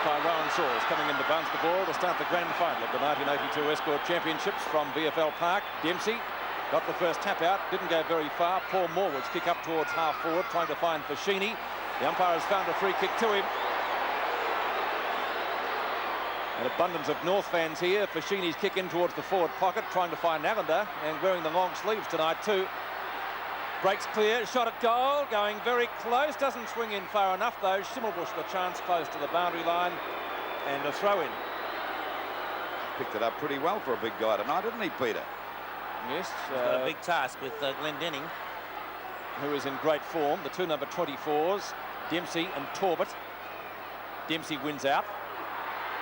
umpire Rowan Saws coming in to bounce the ball to start the grand final of the 1982 Escort Championships from VFL Park. Dempsey got the first tap out, didn't go very far. Paul Morwood's kick up towards half forward, trying to find Fashini. The umpire has found a free kick to him. An abundance of North fans here. Fashini's kick in towards the forward pocket, trying to find Allender, and wearing the long sleeves tonight too. Breaks clear, shot at goal, going very close, doesn't swing in far enough though. Schimmelbusch the chance close to the boundary line, and a throw in. Picked it up pretty well for a big guy tonight, didn't he, Peter? Yes. He's got a big task with Glendenning, who is in great form. The two number 24s, Dempsey and Torbett. Dempsey wins out,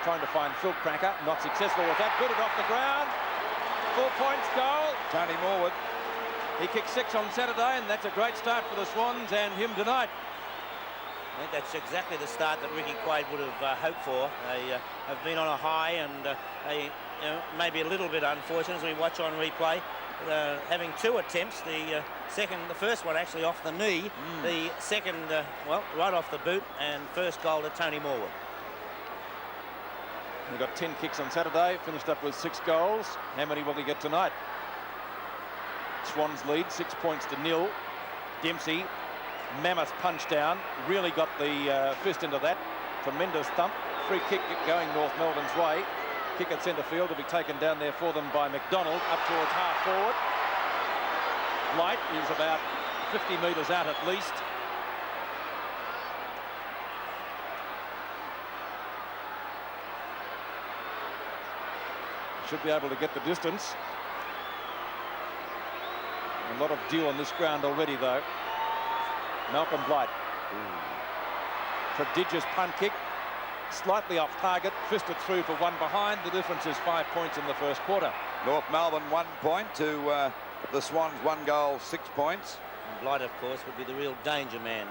trying to find Phil Cracker, not successful with that. Good it off the ground. 4 points, goal. Tony Morwood. He kicked 6 on Saturday, and that's a great start for the Swans and him tonight. I think that's exactly the start that Ricky Quaid would have hoped for. They have been on a high, and maybe a little bit unfortunate as we watch on replay. Having 2 attempts, the first one actually off the knee, the second, right off the boot, and first goal to Tony Morwood. He got 10 kicks on Saturday, finished up with 6 goals. How many will he get tonight? Swans lead 6 points to 0. Dempsey, mammoth punch down, really got the fist into that. Tremendous thump. Free kick going North Melbourne's way. Kick at centre field to be taken down there for them by McDonald, up towards half forward. Light is about 50 metres out at least. Should be able to get the distance. A lot of dew on this ground already, though. Malcolm Blight. Prodigious punt kick. Slightly off target. Fisted through for one behind. The difference is 5 points in the first quarter. North Melbourne 1 point to the Swans 1 goal, 6 points. And Blight, of course, would be the real danger man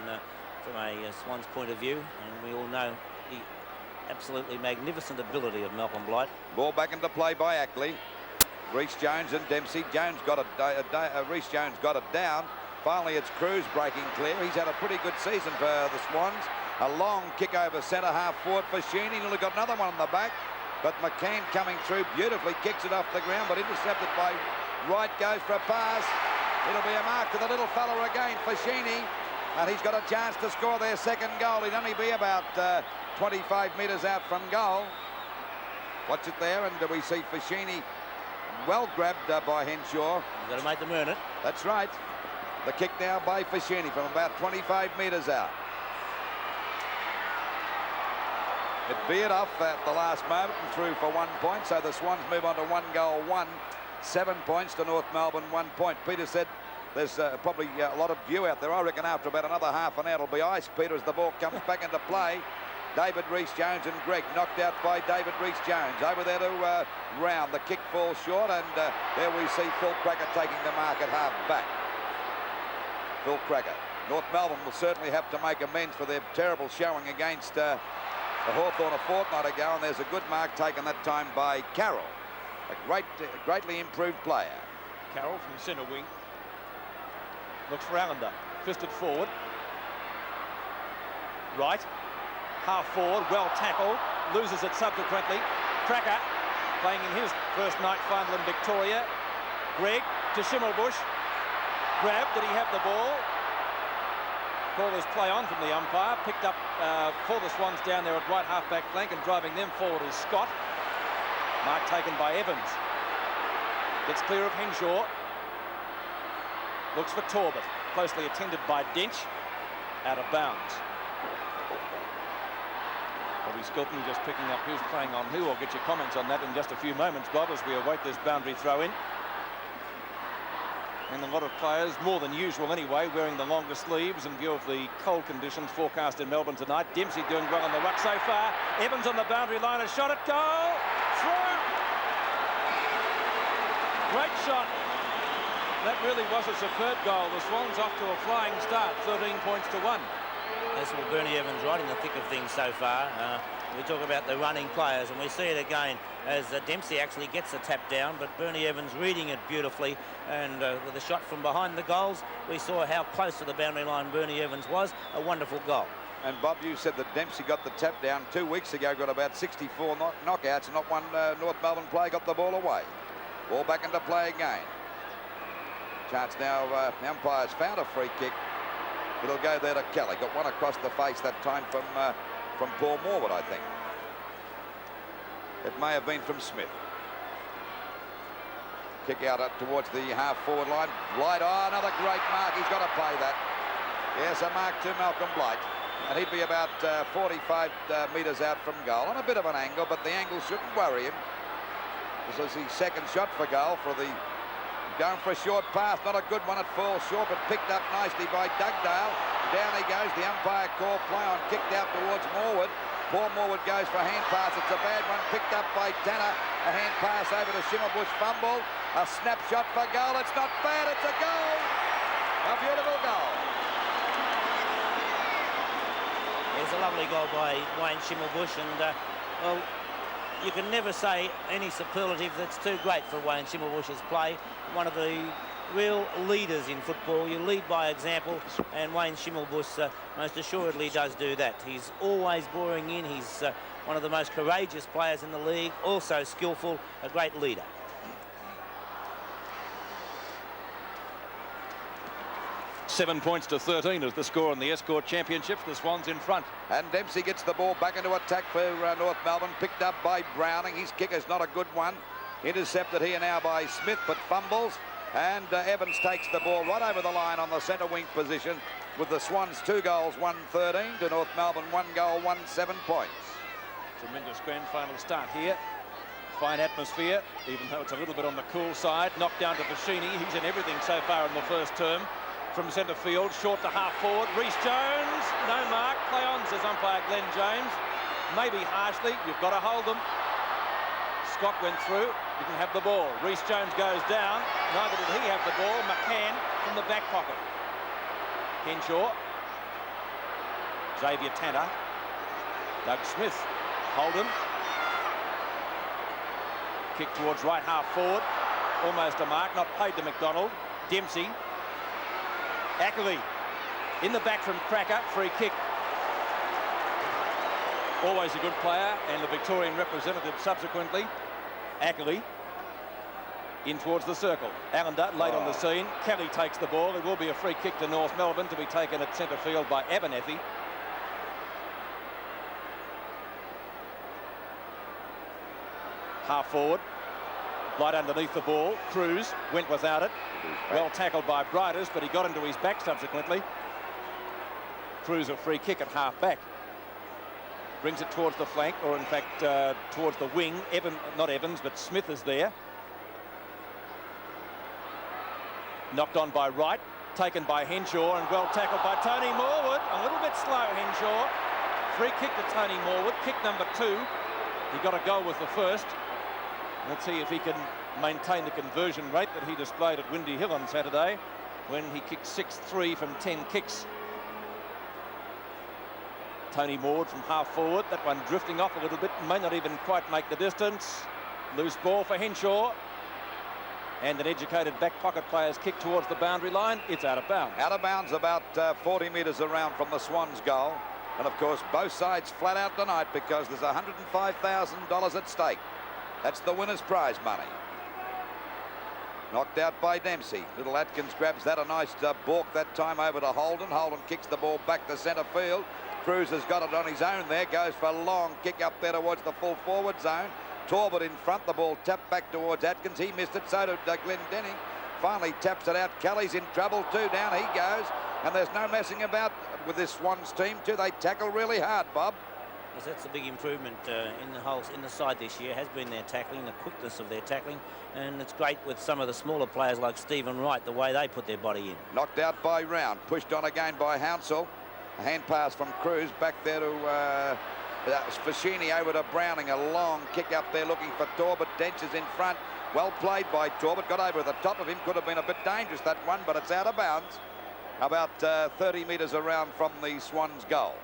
from a Swans point of view. And we all know the absolutely magnificent ability of Malcolm Blight. Ball back into play by Ackley. Rhys Jones and Dempsey. Rhys Jones got it down. Finally, it's Cruz breaking clear. He's had a pretty good season for the Swans. A long kick over centre half forward for Sheeny. Nearly got another one on the back. But McCann coming through beautifully, kicks it off the ground, but intercepted by Wright, goes for a pass. It'll be a mark to the little fella again for Sheeny. And he's got a chance to score their second goal. He'd only be about 25 metres out from goal. Watch it there, and we see Fashini well grabbed by Henshaw. You've got to make them earn it. That's right. The kick now by Fashini from about 25 metres out. It veered off at the last moment and through for 1 point, so the Swans move on to 1 goal, 1. 7 points to North Melbourne, 1 point. Peter said there's probably a lot of dew out there. I reckon after about another half an hour it'll be ice, Peter, as the ball comes back into play. David Rhys-Jones and Greg knocked out by David Rhys-Jones. Over there to Round. The kick falls short, and there we see Phil Cracker taking the mark at half back. Phil Cracker. North Melbourne will certainly have to make amends for their terrible showing against the Hawthorn a fortnight ago, and there's a good mark taken that time by Carroll. A greatly improved player. Carroll from centre wing. Looks for Allender. Fisted forward. Right. Half forward, well tackled, loses it subsequently. Cracker playing in his first night final in Victoria. Greg to Schimmelbusch. Grab, did he have the ball? Call his play on from the umpire. Picked up for the Swans down there at right half-back flank, and driving them forward is Scott. Mark taken by Evans. Gets clear of Henshaw. Looks for Torbett. Closely attended by Dench. Out of bounds. Bobby Skilton just picking up who's playing on who. I'll get your comments on that in just a few moments, Bob, as we await this boundary throw-in. And a lot of players, more than usual anyway, wearing the longer sleeves in view of the cold conditions forecast in Melbourne tonight. Dempsey doing well on the ruck so far. Evans on the boundary line, a shot at goal. Through. Great shot. That really was a superb goal. The Swans off to a flying start, 13 points to 1. That's what Bernie Evans right in the thick of things so far. We talk about the running players, and we see it again as Dempsey actually gets the tap down, but Bernie Evans reading it beautifully, and with a shot from behind the goals, we saw how close to the boundary line Bernie Evans was. A wonderful goal. And Bob, you said that Dempsey got the tap down 2 weeks ago, got about 64 knockouts, and not one North Melbourne player got the ball away. Ball back into play again. Chance now, the umpire's found a free kick. It'll go there to Kelly. Got one across the face that time from Paul Morwood, I think. It may have been from Smith. Kick out towards the half-forward line. Blight, oh, another great mark. He's got to play that. Yes, a mark to Malcolm Blight. And he'd be about 45 metres out from goal. On a bit of an angle, but the angle shouldn't worry him. This is his second shot for goal for the... Going for a short pass, not a good one. It falls short, but picked up nicely by Dugdale. Down he goes. The umpire called play on, kicked out towards Morwood. Paul Morwood goes for a hand pass. It's a bad one, picked up by Tanner. A hand pass over to Schimmelbusch, fumble. A snapshot for goal. It's not bad, it's a goal. A beautiful goal. It's a lovely goal by Wayne Schimmelbusch, and well, you can never say any superlative that's too great for Wayne Schimmelbusch's play. One of the real leaders in football. You lead by example, and Wayne Schimmelbusch most assuredly does do that. He's always boring in. He's one of the most courageous players in the league, also skillful, a great leader. Seven points to 13 is the score in the Escort Championship. The Swans in front. And Dempsey gets the ball back into attack for North Melbourne. Picked up by Browning. His kick is not a good one. Intercepted here now by Smith, but fumbles. And Evans takes the ball right over the line on the centre wing position, with the Swans 2 goals, 1-13 to North Melbourne 1 goal, 1-7 points. Tremendous grand final start here. Fine atmosphere, even though it's a little bit on the cool side. Knocked down to Bashini. He's in everything so far in the first term. From centre field, short to half forward. Rhys Jones, no mark. Play on, says umpire Glenn James. Maybe harshly, you've got to hold them. Scott went through, didn't have the ball. Rhys Jones goes down, neither did he have the ball. McCann from the back pocket. Henshaw. Xavier Tanner. Doug Smith. Holden. Kick towards right half forward. Almost a mark, not paid to McDonald. Dempsey. Ackley in the back from Cracker, free kick. Always a good player, and the Victorian representative subsequently. Ackley in towards the circle. Allender late on the scene. Kelly takes the ball. It will be a free kick to North Melbourne, to be taken at centre field by Abernethy. Half forward. Blight underneath the ball. Cruz went without it. Well tackled by Briders, but he got into his back subsequently. Cruz a free kick at half back. Brings it towards the flank, or in fact towards the wing. Not Evans, but Smith is there. Knocked on by Wright. Taken by Henshaw, and well tackled by Tony Morwood. A little bit slow, Henshaw. Free kick to Tony Morwood. Kick number 2. He got a goal with the first. Let's see if he can maintain the conversion rate that he displayed at Windy Hill on Saturday, when he kicked 6-3 from 10 kicks. Tony Morwood from half forward. That one drifting off a little bit. May not even quite make the distance. Loose ball for Henshaw. And an educated back pocket player's kick towards the boundary line. It's out of bounds. Out of bounds about 40 metres around from the Swans' goal. And of course, both sides flat out tonight, because there's $105,000 at stake. That's the winner's prize money. Knocked out by Dempsey. Little Atkins grabs that. A nice balk that time over to Holden. Holden kicks the ball back to centre field. Cruz has got it on his own there. Goes for a long kick up there towards the full forward zone. Talbot in front. The ball tapped back towards Atkins. He missed it. So did Glenn Denning. Finally taps it out. Kelly's in trouble too. Down he goes. And there's no messing about with this Swans team too. They tackle really hard, Bob. Yes, that's a big improvement in the side this year, has been their tackling, the quickness of their tackling, and it's great with some of the smaller players like Stephen Wright, the way they put their body in. Knocked out by Round, pushed on again by Hounsell. A hand pass from Cruz back there to Fascini, over to Browning. A long kick up there looking for Talbot. Dench is in front. Well played by Talbot. Got over the top of him. Could have been a bit dangerous, that one, but it's out of bounds. About 30 metres around from the Swans' goal.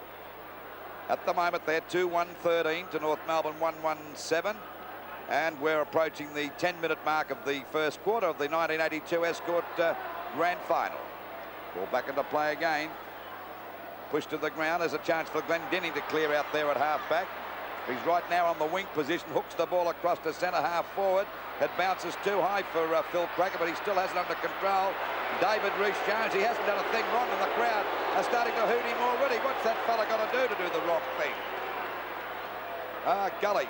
At the moment, they're 2-1-13 to North Melbourne 1-1-7. And we're approaching the 10-minute mark of the first quarter of the 1982 Escort Grand Final. Ball back into play again. Pushed to the ground. There's a chance for Glendinning to clear out there at half-back. He's right now on the wing position, hooks the ball across to centre half forward. It bounces too high for Phil Cracker, but he still has it under control. David Rees-Jones, he hasn't done a thing wrong, and the crowd are starting to hoot him already. What's that fella got to do the wrong thing? Gully.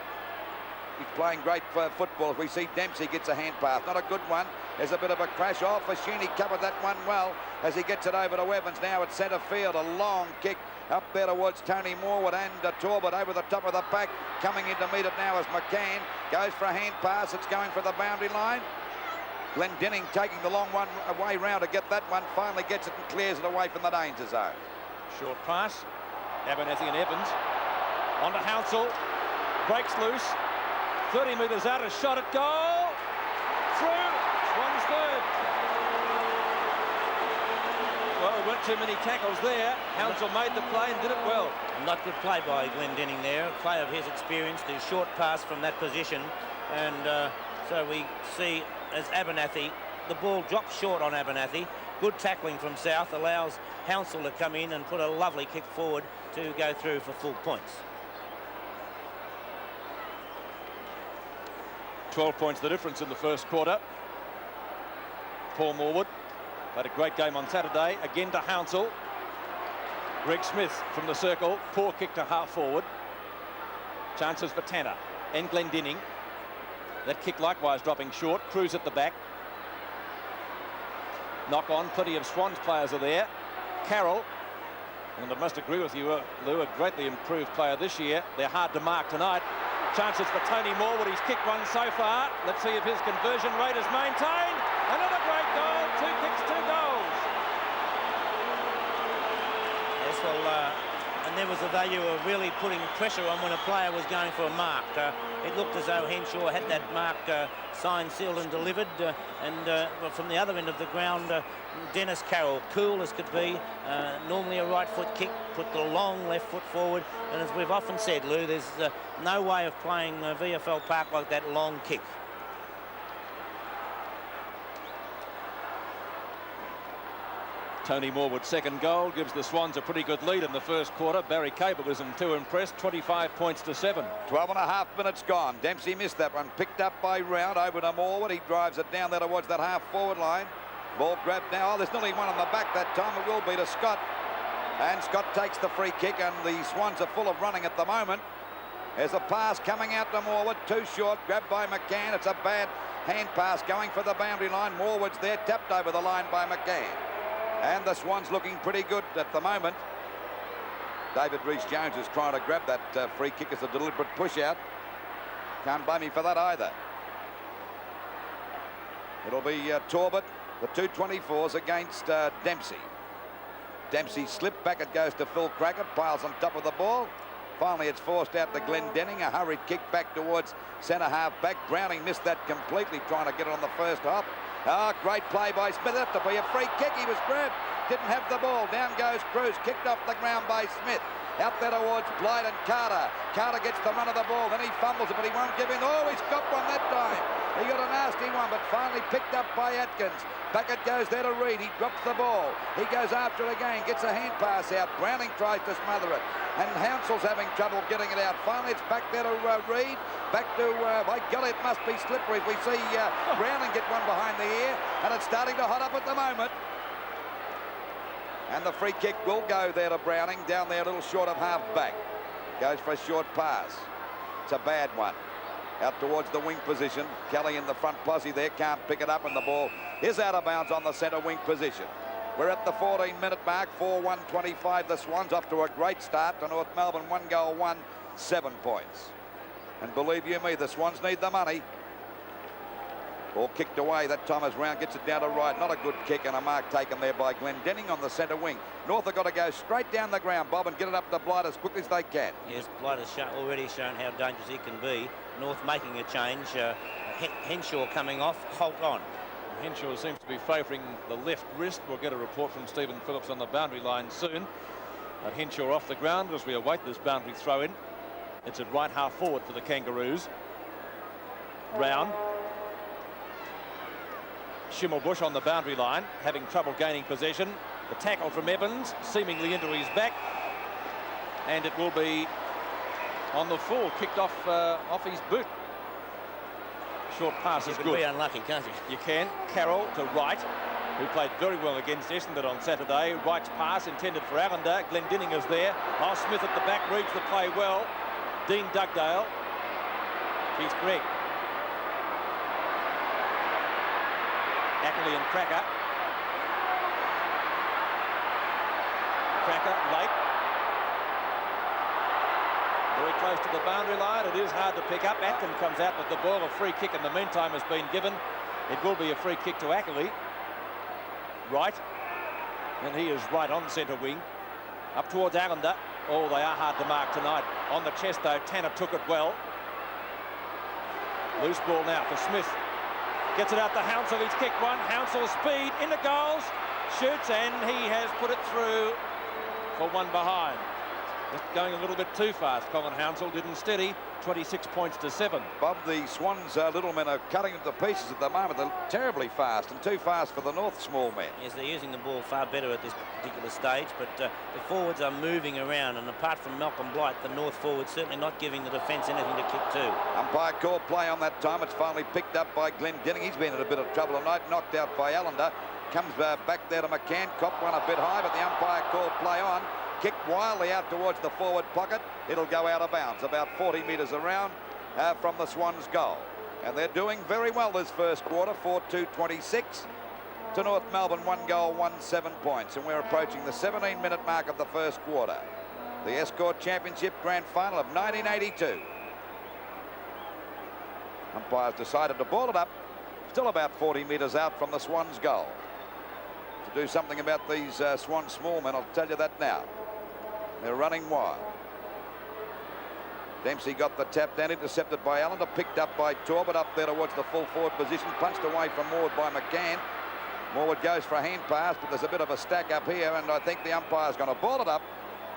He's playing great football. If we see Dempsey gets a hand pass, not a good one. There's a bit of a crash off. Fashini covered that one well as he gets it over to Evans now at centre field. A long kick up there towards Tony Morwood and Torbett over the top of the pack. Coming in to meet it now as McCann goes for a hand pass. It's going for the boundary line. Glendinning taking the long one away round to get that one. Finally gets it and clears it away from the danger zone. Short pass. Abernethy and Evans. On to Hounsell. Breaks loose. 30 metres out. A shot at goal. Through. Swans third. Well, there weren't too many tackles there. Hounsell made the play and did it well. Not good play by Glendinning there. A play of his experience, the short pass from that position. And so we see as Abernethy, the ball drops short on Abernethy. Good tackling from South allows Hounsell to come in and put a lovely kick forward to go through for full points. 12 points the difference in the first quarter. Paul Morwood had a great game on Saturday. Again to Hounsell. Greg Smith from the circle. Poor kick to half forward. Chances for Tanner and Glendinning. That kick likewise dropping short. Cruz at the back. Knock on. Plenty of Swans players are there. Carroll. And I must agree with you, Lou, a greatly improved player this year. They're hard to mark tonight. Chances for Tony Morwood. He's kicked one so far. Let's see if his conversion rate is maintained. Another great goal. 2 kicks, 2 goals. Yes, well, and there was the value of really putting pressure on when a player was going for a mark. It looked as though Henshaw had that mark signed, sealed and delivered. And from the other end of the ground, Dennis Carroll, cool as could be, normally a right foot kick, put the long left foot forward. And as we've often said, Lou, there's no way of playing VFL Park like that long kick. Tony Morwood's second goal gives the Swans a pretty good lead in the first quarter. Barry Cable isn't too impressed. 25 points to 7. 12 and a half minutes gone. Dempsey missed that one. Picked up by Round over to Morwood. He drives it down there towards that half forward line. Ball grabbed now. Oh, there's nearly one on the back that time. It will be to Scott. And Scott takes the free kick, and the Swans are full of running at the moment. There's a pass coming out to Morwood. Too short. Grabbed by McCann. It's a bad hand pass going for the boundary line. Morwood's there. Tapped over the line by McCann. And the Swans looking pretty good at the moment. David Rees-Jones is trying to grab that free kick as a deliberate push out. Can't blame him for that either. It'll be Torbett, the 224s against Dempsey. Dempsey slipped back. It goes to Phil Cracker. Piles on top of the ball. Finally, it's forced out to Glendinning. A hurried kick back towards centre half back. Browning missed that completely, trying to get it on the first hop. Great play by Smith. It had to be a free kick. He was grabbed. Didn't have the ball. Down goes Cruz. Kicked off the ground by Smith. Out there towards Blyde and Carter. Carter gets the run of the ball. Then he fumbles it, but he won't give in. Oh, he's got one that time. He got a nasty one, but finally picked up by Atkins. Back it goes there to Reed. He drops the ball. He goes after it again. Gets a hand pass out. Browning tries to smother it. And Hounsell's having trouble getting it out. Finally, it's back there to Reed. Back to, by golly, it must be slippery. We see Browning get one behind the ear, and it's starting to hot up at the moment. And the free kick will go there to Browning, down there a little short of half back. Goes for a short pass. It's a bad one. Out towards the wing position. Kelly in the front posse there, can't pick it up, and the ball is out of bounds on the centre wing position. We're at the 14-minute mark, 4-1-25. The Swans off to a great start to North Melbourne. 1 goal, 1, 7 points. And believe you me, the Swans need the money. Ball kicked away. That time as Round gets it down to right. Not a good kick, and a mark taken there by Glendinning on the centre wing. North have got to go straight down the ground, Bob, and get it up to Blyde as quickly as they can. Yes, Blyde has already shown how dangerous he can be. North making a change. Henshaw coming off. Holt on. Henshaw seems to be favouring the left wrist. We'll get a report from Stephen Phillips on the boundary line soon. But Henshaw off the ground as we await this boundary throw in. It's at right half forward for the Kangaroos. Round. Schimmelbusch on the boundary line, having trouble gaining possession. The tackle from Evans, seemingly into his back. And it will be on the full, kicked off his boot. Short pass is good. You can be unlucky, can't you? You can. Carroll to Wright, who played very well against Essendon on Saturday. Wright's pass intended for Allender. Glendinning is there. Oh, Smith at the back reads the play well. Dean Dugdale. Here's Greg. Ackley and Cracker. Cracker late. Very close to the boundary line. It is hard to pick up. Atkin comes out with the ball. A free kick in the meantime has been given. It will be a free kick to Ackley. Right. And he is right on centre wing. Up towards Allender. Oh, they are hard to mark tonight. On the chest, though, Tanner took it well. Loose ball now for Smith. Gets it out to Hounsell. He's kicked one. Hounsell speed into goals. Shoots, and he has put it through for one behind. Just going a little bit too fast. Colin Hounsell didn't steady. 26 points to 7. Bob, the Swans little men are cutting it to pieces at the moment. They're terribly fast and too fast for the North small men. Yes, they're using the ball far better at this particular stage, but the forwards are moving around, and apart from Malcolm Blight, the North forwards certainly not giving the defence anything to kick to. Umpire called play on that time. It's finally picked up by Glendinning. He's been in a bit of trouble tonight. Knocked out by Allender. Comes back there to McCann. Copped one a bit high, but the umpire called play on. Kicked wildly out towards the forward pocket. It'll go out of bounds about 40 metres around from the Swans' goal. And they're doing very well this first quarter. 4-2-26 to North Melbourne. 1 goal, 7 points. And we're approaching the 17-minute mark of the first quarter. The Escort Championship Grand Final of 1982. Umpires decided to ball it up. Still about 40 metres out from the Swans' goal. To do something about these Swan small men, I'll tell you that now. They're running wild. Dempsey got the tap down, intercepted by Allender, picked up by Torbett up there towards the full forward position, punched away from Morwood by McCann. Morwood goes for a hand pass, but there's a bit of a stack up here, and I think the umpire's going to ball it up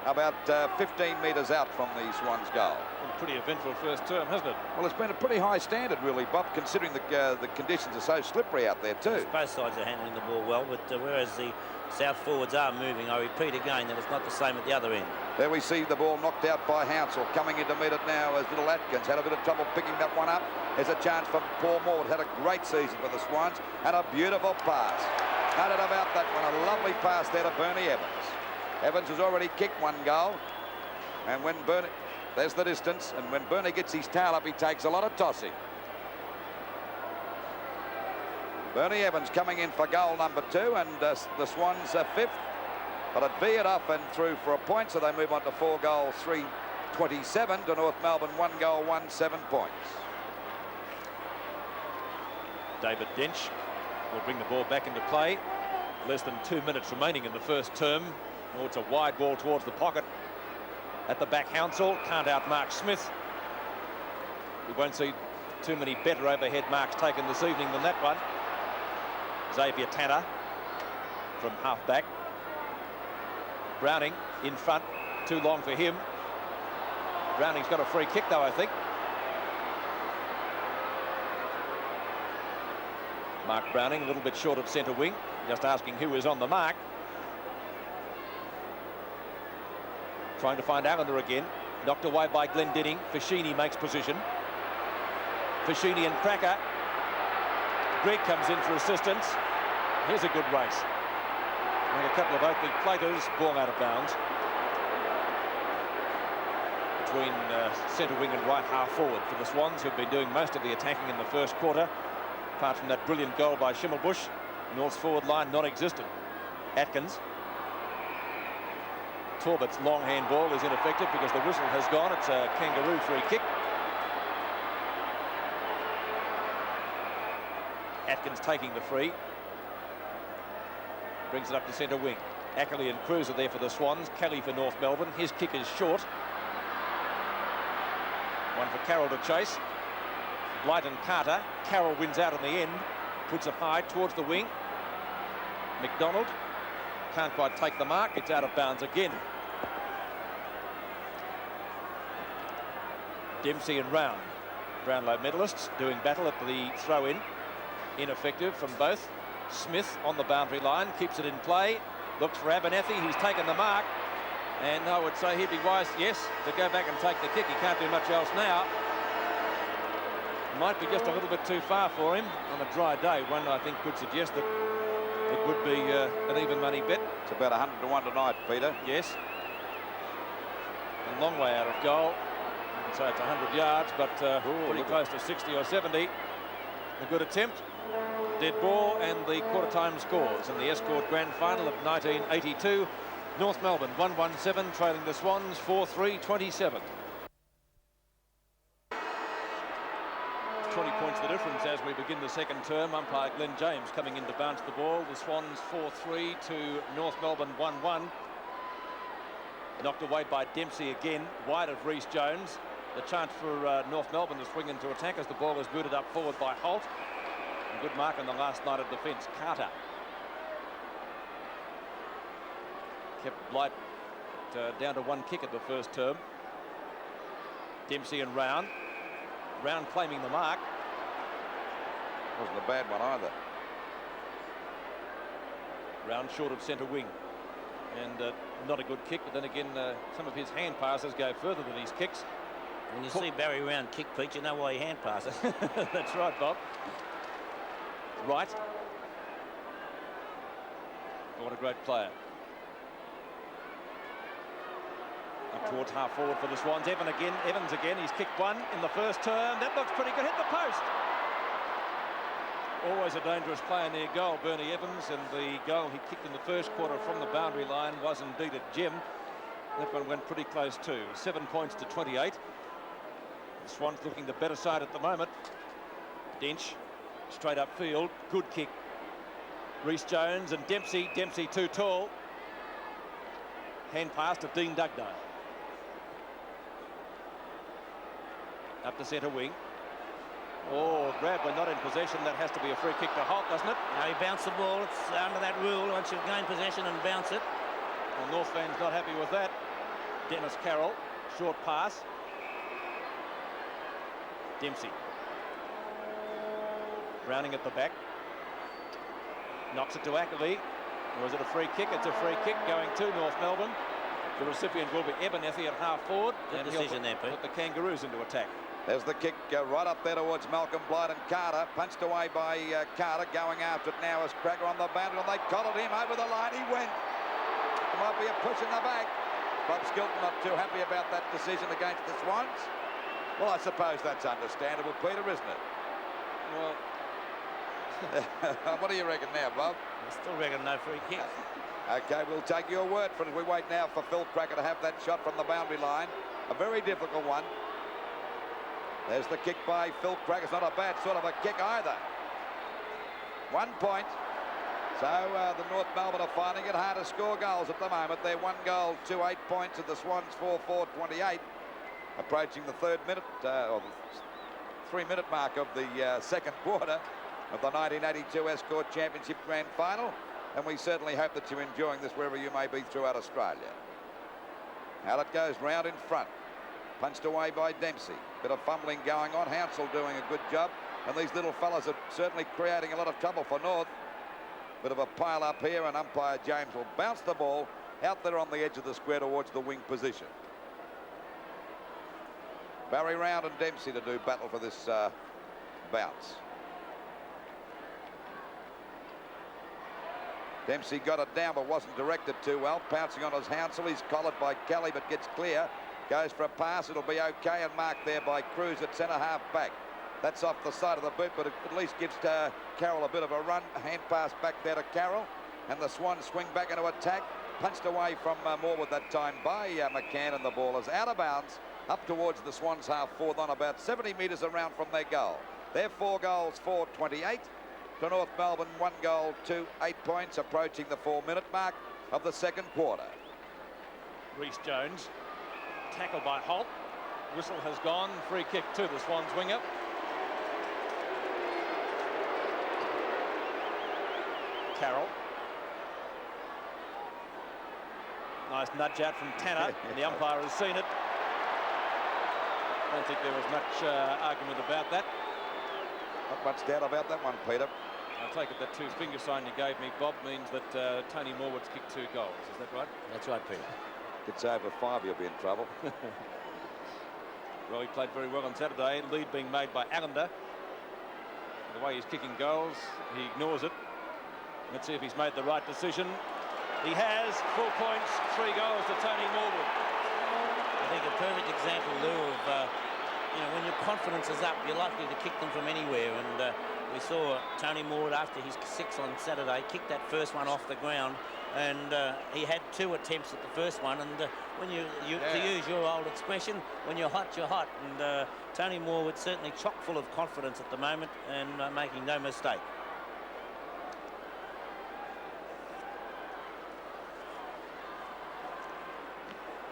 about 15 metres out from the Swans' goal. Pretty eventful first term, hasn't it? Well, it's been a pretty high standard, really, Bob, considering the conditions are so slippery out there too. Both sides are handling the ball well, but whereas the South forwards are moving, I repeat again that it's not the same at the other end. There we see the ball knocked out by Hounsell. Coming in to meet it now as little Atkins. Had a bit of trouble picking that one up. There's a chance for Paul Morwood. Had a great season for the Swans, and a beautiful pass. No doubt about that one. A lovely pass there to Bernie Evans. Evans has already kicked 1 goal, and when Bernie... There's the distance, and when Bernie gets his tail up, he takes a lot of tossing. Bernie Evans coming in for goal number 2, and the Swans are 5th. But it veered off and through for a point, so they move on to 4 goals, 3-27 to North Melbourne, 1 goal, 7 points. David Dench will bring the ball back into play. Less than 2 minutes remaining in the first term. Oh, it's a wide ball towards the pocket. At the back, Hounsell can't outmark Smith. We won't see too many better overhead marks taken this evening than that one. Xavier Tanner from half-back. Browning in front, too long for him. Browning's got a free kick though, I think. Mark Browning a little bit short of centre wing, just asking who is on the mark. Trying to find Allender again. Knocked away by Glendinning. Fashini makes position. Fashini and Cracker. Greg comes in for assistance. Here's a good race. And a couple of opening platers. Ball out of bounds. Between centre wing and right half forward for the Swans, who've been doing most of the attacking in the first quarter. Apart from that brilliant goal by Schimmelbusch, North's forward line non-existent. Atkins. Torbett's long hand ball is ineffective because the whistle has gone. It's a Kangaroo free kick. Atkins taking the free. Brings it up to centre wing. Ackley and Cruz are there for the Swans. Kelly for North Melbourne. His kick is short. One for Carroll to chase. Blight and Carter. Carroll wins out in the end. Puts it high towards the wing. McDonald can't quite take the mark. It's out of bounds again. Dempsey and Round. Brownlow medalists doing battle at the throw-in. Ineffective from both. Smith on the boundary line, keeps it in play. Looks for Abernethy, he's taken the mark. And I would say he'd be wise, yes, to go back and take the kick. He can't do much else now. Might be just a little bit too far for him on a dry day. One, I think, could suggest that it would be an even money bet. It's about 100 to 1 tonight, Peter. Yes. A long way out of goal. You can say it's 100 yards, but pretty close to 60 or 70. A good attempt. Dead ball, and the quarter-time scores in the Escort Grand Final of 1982. North Melbourne 1-1-7, trailing the Swans 4-3-27. 20 points the difference as we begin the second term. Umpire Glenn James coming in to bounce the ball. The Swans 4-3 to North Melbourne 1-1. Knocked away by Dempsey again, wide of Rhys Jones. The chance for North Melbourne to swing into attack as the ball is booted up forward by Holt. A good mark on the last night of defence, Carter. Kept Blight down to one kick at the first term. Dempsey and Round. Round claiming the mark. Wasn't a bad one either. Round short of centre wing. And not a good kick, but then again, some of his hand passes go further than his kicks. When you see Barry Round kick, Pete, you know why he hand passes. That's right, Bob. Right. What a great player. Up towards half forward for the Swans. Evans again. He's kicked one in the first turn. That looks pretty good. Hit the post. Always a dangerous player near goal, Bernie Evans, and the goal he kicked in the first quarter from the boundary line was indeed a gem. That one went pretty close too. 7 points to 28. The Swans looking the better side at the moment. Dench, straight up field. Good kick. Rhys Jones and Dempsey. Dempsey too tall. Hand pass to Dean Dugdale. Up the centre wing. Oh, grab when not in possession. That has to be a free kick to Holt, doesn't it? No, he bounced the ball. It's under that rule. Once you've gained possession and bounce it. Well, North fans not happy with that. Dennis Carroll, short pass. Dempsey. Browning at the back. Knocks it to Ackerley. Or is it a free kick? It's a free kick going to North Melbourne. The recipient will be Abernethy at half forward. Good decision there, Pete. Put the Kangaroos into attack. There's the kick right up there towards Malcolm Blight and Carter. Punched away by Carter. Going after it now is Cracker on the boundary. And they collared him over the line. He went. There might be a push in the back. Bob Skilton not too happy about that decision against the Swans. Well, I suppose that's understandable, Peter, isn't it? Well, what do you reckon now, Bob? I still reckon no free kick. Okay, we'll take your word for it. We wait now for Phil Cracker to have that shot from the boundary line. A very difficult one. There's the kick by Phil Cracker. It's not a bad sort of a kick either. 1 point. So the North Melbourne are finding it hard to score goals at the moment. They're 1 goal to 8 points, and the Swans 4-4-28. Approaching the 3rd minute, or the 3-minute mark of the second quarter of the 1982 Escort Championship Grand Final. And we certainly hope that you're enjoying this wherever you may be throughout Australia. Out it goes, Round in front. Punched away by Dempsey. Bit of fumbling going on. Hounsell doing a good job. And these little fellas are certainly creating a lot of trouble for North. Bit of a pile up here, and umpire James will bounce the ball out there on the edge of the square towards the wing position. Barry Round and Dempsey to do battle for this bounce. Dempsey got it down but wasn't directed too well. Pouncing on his Hounsell. He's collared by Kelly but gets clear. Goes for a pass. It'll be okay and marked there by Cruz at centre half back. That's off the side of the boot, but it at least gives Carroll a bit of a run. Hand pass back there to Carroll. And the Swans swing back into attack. Punched away from Morwood that time by McCann, and the ball is out of bounds up towards the Swans half forward on about 70 metres around from their goal. They're 4 goals, 4-28. To North Melbourne, 1 goal to 8 points, approaching the 4-minute mark of the second quarter. Rhys Jones, tackled by Holt. Whistle has gone. Free kick to the Swans winger. Carroll. Nice nudge out from Tanner, and the umpire has seen it. I don't think there was much argument about that. Not much doubt about that one, Peter. I take it that two-finger sign you gave me, Bob, means that Tony Morwood's kicked 2 goals. Is that right? That's right, Peter. Gets over 5, you'll be in trouble. Well, he played very well on Saturday. Lead being made by Allender. The way he's kicking goals, he ignores it. Let's see if he's made the right decision. He has. 4 points, 3 goals to Tony Morwood. I think a perfect example, Lou, of when your confidence is up, you're likely to kick them from anywhere. And we saw Tony Morwood, after his 6 on Saturday, kick that first one off the ground. And he had 2 attempts at the first one. And when to use your old expression, when you're hot, you're hot. And Tony Morwood certainly chock full of confidence at the moment and making no mistake.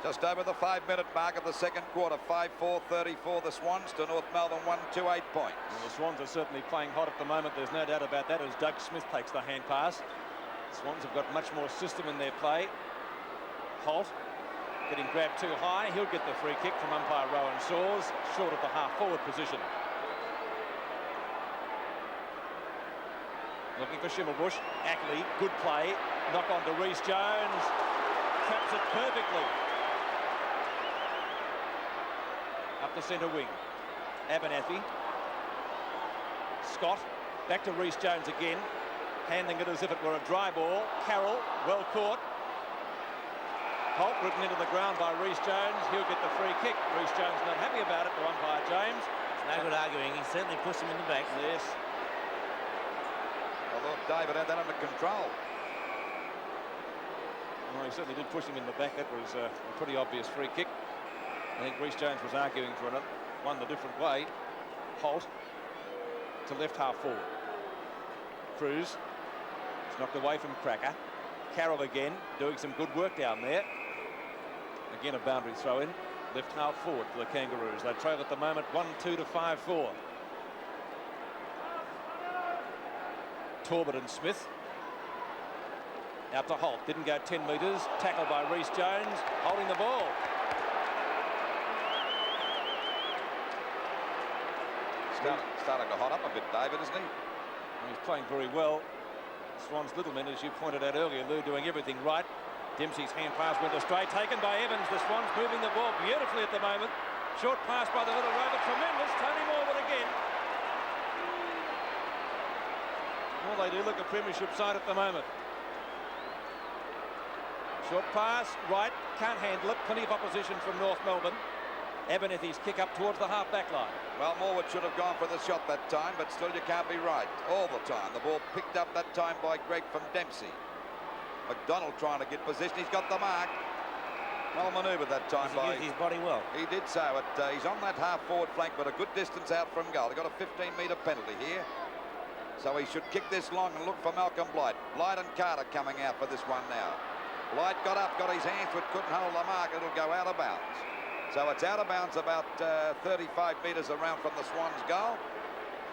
Just over the 5-minute mark of the second quarter. 5-4-34 the Swans to North Melbourne 1-2-8 points. Well, the Swans are certainly playing hot at the moment. There's no doubt about that, as Doug Smith takes the hand pass. The Swans have got much more system in their play. Holt getting grabbed too high. He'll get the free kick from umpire Rowan Shaw's, short of the half-forward position. Looking for Schimmelbusch. Ackley, good play. Knock on to Rhys Jones. Traps it perfectly. Up the centre wing. Abernathy. Scott. Back to Rhys Jones again. Handling it as if it were a dry ball. Carroll, well caught. Holt written into the ground by Rhys Jones. He'll get the free kick. Rhys Jones not happy about it to umpire James. No good arguing. He certainly pushed him in the back. Yes. I thought David had that under control. Well, he certainly did push him in the back. That was a pretty obvious free kick. I think Rhys Jones was arguing for one the different way. Holt to left half forward. Cruz. It's knocked away from Cracker. Carroll again doing some good work down there. Again a boundary throw in. Left half forward for the Kangaroos. They trail at the moment 1-2 to 5-4. Torbett and Smith. Out to Holt. Didn't go 10 metres. Tackled by Rhys Jones. Holding the ball. Starting to hot up a bit, David, isn't he? He's playing very well. Swans Littleman, as you pointed out earlier, Lou doing everything right. Dempsey's hand pass went astray, taken by Evans. The Swans moving the ball beautifully at the moment. Short pass by the Little Rover, tremendous. Tony Morwood again. Well, they do look a premiership side at the moment. Short pass, right, can't handle it. Plenty of opposition from North Melbourne. Abernathy's kick up towards the half-back line. Well, Morwood should have gone for the shot that time, but still you can't be right all the time. The ball picked up that time by Greg from Dempsey. McDonald trying to get position. He's got the mark. Well manoeuvred that time by... He used his body well. He did so. He's on that half-forward flank, but a good distance out from goal. They've got a 15-metre penalty here. So he should kick this long and look for Malcolm Blight. Blight and Carter coming out for this one now. Blight got up, got his hands to it, couldn't hold the mark. It'll go out of bounds. So it's out of bounds about 35 metres around from the Swans' goal.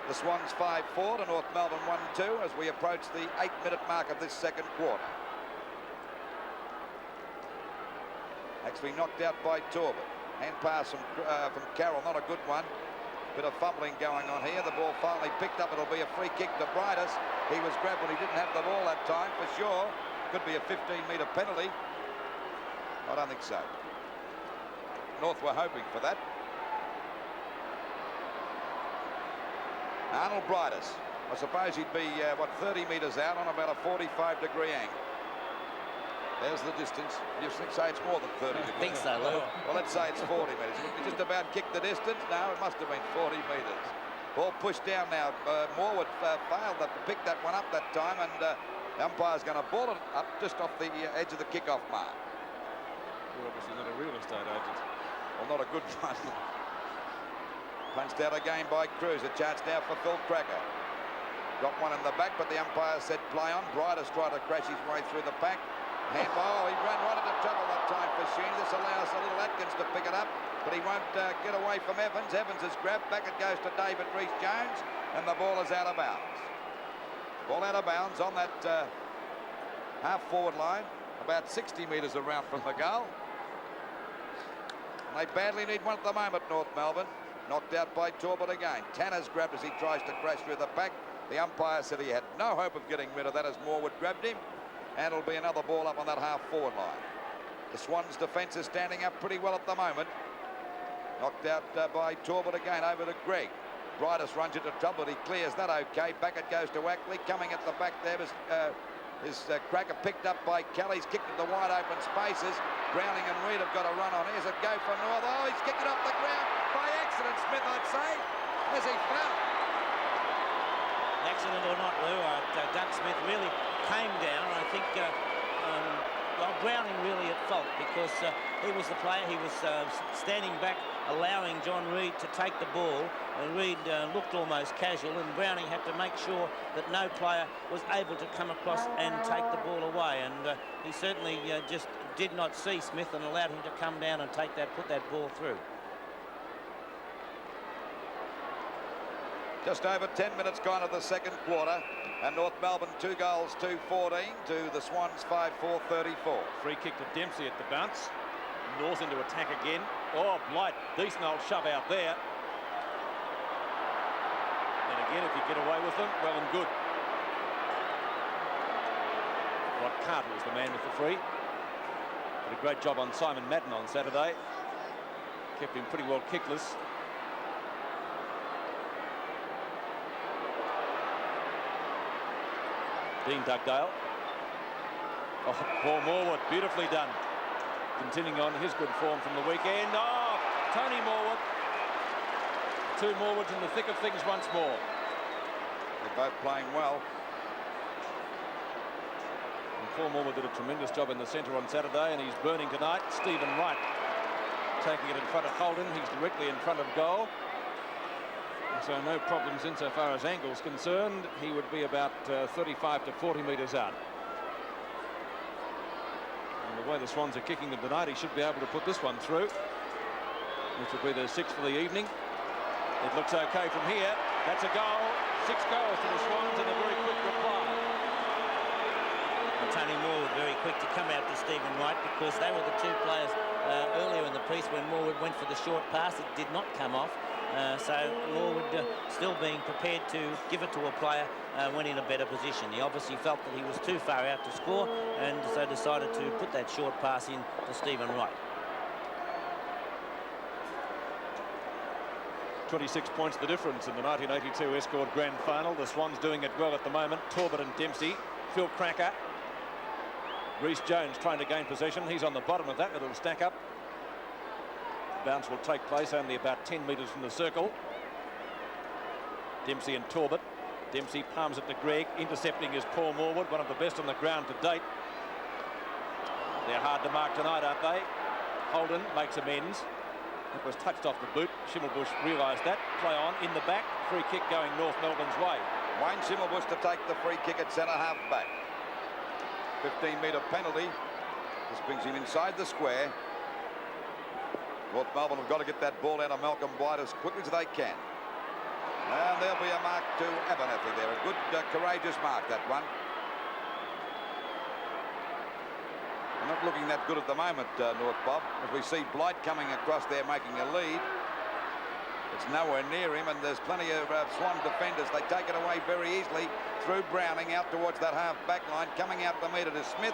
The Swans 5-4 to North Melbourne 1-2 as we approach the 8-minute mark of this second quarter. Actually knocked out by Torbett. Hand pass from Carroll, not a good one. Bit of fumbling going on here. The ball finally picked up. It'll be a free kick to Brightus. He was grabbed when he didn't have the ball that time for sure. Could be a 15-metre penalty. I don't think so. North were hoping for that. Arnold Brightus. I suppose he'd be, 30 metres out on about a 45-degree angle. There's the distance. You say it's more than 30 degrees. I think so, Lou. Well, let's say it's 40 metres. We just about kicked the distance. No, it must have been 40 metres. Ball pushed down now. Morwood failed to pick that one up that time, and the umpire's going to ball it up just off the edge of the kick-off mark. You're obviously not a real estate agent. Well, not a good one. Punched out again by Cruz. A chance now for Phil Cracker. Got one in the back, but the umpire said play on. Brightus tried to crash his way through the pack. Handball. He ran right into trouble that time for Sheen. This allows a little Atkins to pick it up, but he won't get away from Evans. Evans is grabbed. Back it goes to David Rhys Jones, and the ball is out of bounds. Ball out of bounds on that half-forward line, about 60 metres around from the goal. And they badly need one at the moment, North Melbourne. Knocked out by Torbett again. Tanner's grabbed as he tries to crash through the pack. The umpire said he had no hope of getting rid of that as Morwood grabbed him, and it'll be another ball up on that half-forward line. The Swans' defence is standing up pretty well at the moment. Knocked out by Talbot again, over to Greg. Bridus runs into trouble, he clears that okay. Back it goes to Ackley. Coming at the back there is Cracker, picked up by Kelly's, kicked into wide open spaces. Browning and Reid have got a run on. Here's a go for North. Oh, he's kicked it off the ground by accident, Smith, I'd say, as he fell. Accident or not, Lou, Doug Smith really came down. I think well, Browning really at fault, because he was the player. He was standing back, allowing John Reid to take the ball, and Reid looked almost casual, and Browning had to make sure that no player was able to come across and take the ball away, and he certainly just did not see Smith and allowed him to come down and put that ball through. Just over 10 minutes gone of the second quarter, and North Melbourne 2 goals, 2-14 to the Swans 5-4-34. Free kick to Dempsey at the bounce. North into attack again. Oh, Blight, decent old shove out there. And again, if you get away with them, well and good. Rod Carter was the man with the free. Did a great job on Simon Madden on Saturday. Kept him pretty well kickless. Dean Dugdale. Oh, Paul Morwood, beautifully done. Continuing on his good form from the weekend. Oh, Tony Morwood. 2 Morwoods in the thick of things once more. They're both playing well. And Paul Morwood did a tremendous job in the centre on Saturday, and he's burning tonight. Stephen Wright taking it in front of Holden. He's directly in front of goal. So no problems insofar as angle's concerned. He would be about 35 to 40 metres out. And the way the Swans are kicking them tonight, he should be able to put this one through, which will be the 6th for the evening. It looks okay from here. That's a goal. 6 goals to the Swans and a very quick reply. And Tony Morwood very quick to come out to Stephen Wright, because they were the 2 players earlier in the piece when Morwood went for the short pass. It did not come off. So Morwood still being prepared to give it to a player when in a better position. He obviously felt that he was too far out to score, and so decided to put that short pass in to Stephen Wright. 26 points the difference in the 1982 Escort Grand Final. The Swans doing it well at the moment. Talbot and Dempsey. Phil Cracker. Rhys Jones trying to gain possession. He's on the bottom of that little stack up. Bounce will take place only about 10 metres from the circle. Dempsey and Talbot. Dempsey palms it to Greg. Intercepting is Paul Morwood, one of the best on the ground to date. They're hard to mark tonight, aren't they? Holden makes amends. It was touched off the boot. Schimmelbusch realised that. Play on in the back. Free kick going North Melbourne's way. Wayne Schimmelbusch to take the free kick at centre-half back. 15-metre penalty. This brings him inside the square. North Melbourne have got to get that ball out of Malcolm White as quickly as they can. And there'll be a mark to Abernethy there. A good, courageous mark, that one. They're not looking that good at the moment, North Bob. As we see Blight coming across there making a lead. It's nowhere near him, and there's plenty of Swan defenders. They take it away very easily through Browning out towards that half-back line. Coming out the metre to Smith.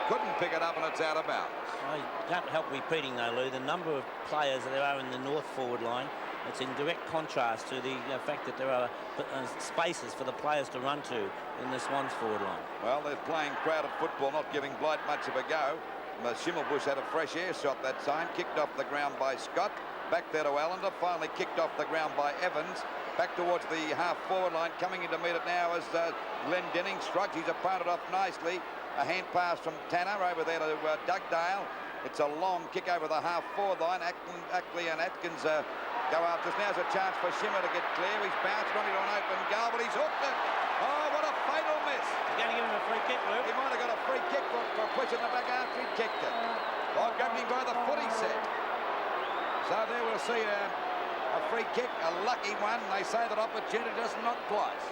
Couldn't pick it up, and it's out of bounds. I can't help repeating though, Lou, the number of players that there are in the north forward line. It's in direct contrast to the fact that there are spaces for the players to run to in the Swans forward line. Well, they're playing crowded football, not giving Blight much of a go. Schimmelbusch had a fresh air shot that time, kicked off the ground by Scott. Back there to Allender, finally kicked off the ground by Evans. Back towards the half-forward line, coming in to meet it now as Glenn Denning shrugs. He's opponent off nicely. A hand pass from Tanner over there to Dugdale. It's a long kick over the half-forward line. Ackley and Atkins go after. Now's a chance for Shimmer to get clear. He's bounced on it on open goal, but he's hooked it. Oh, what a fatal miss. You're going to give him a free kick, Luke. He might have got a free kick for pushing the back after he kicked it. Oh, grabbed him by the foot, he said. So there we'll see a free kick, a lucky one. They say that opportunity does not twice.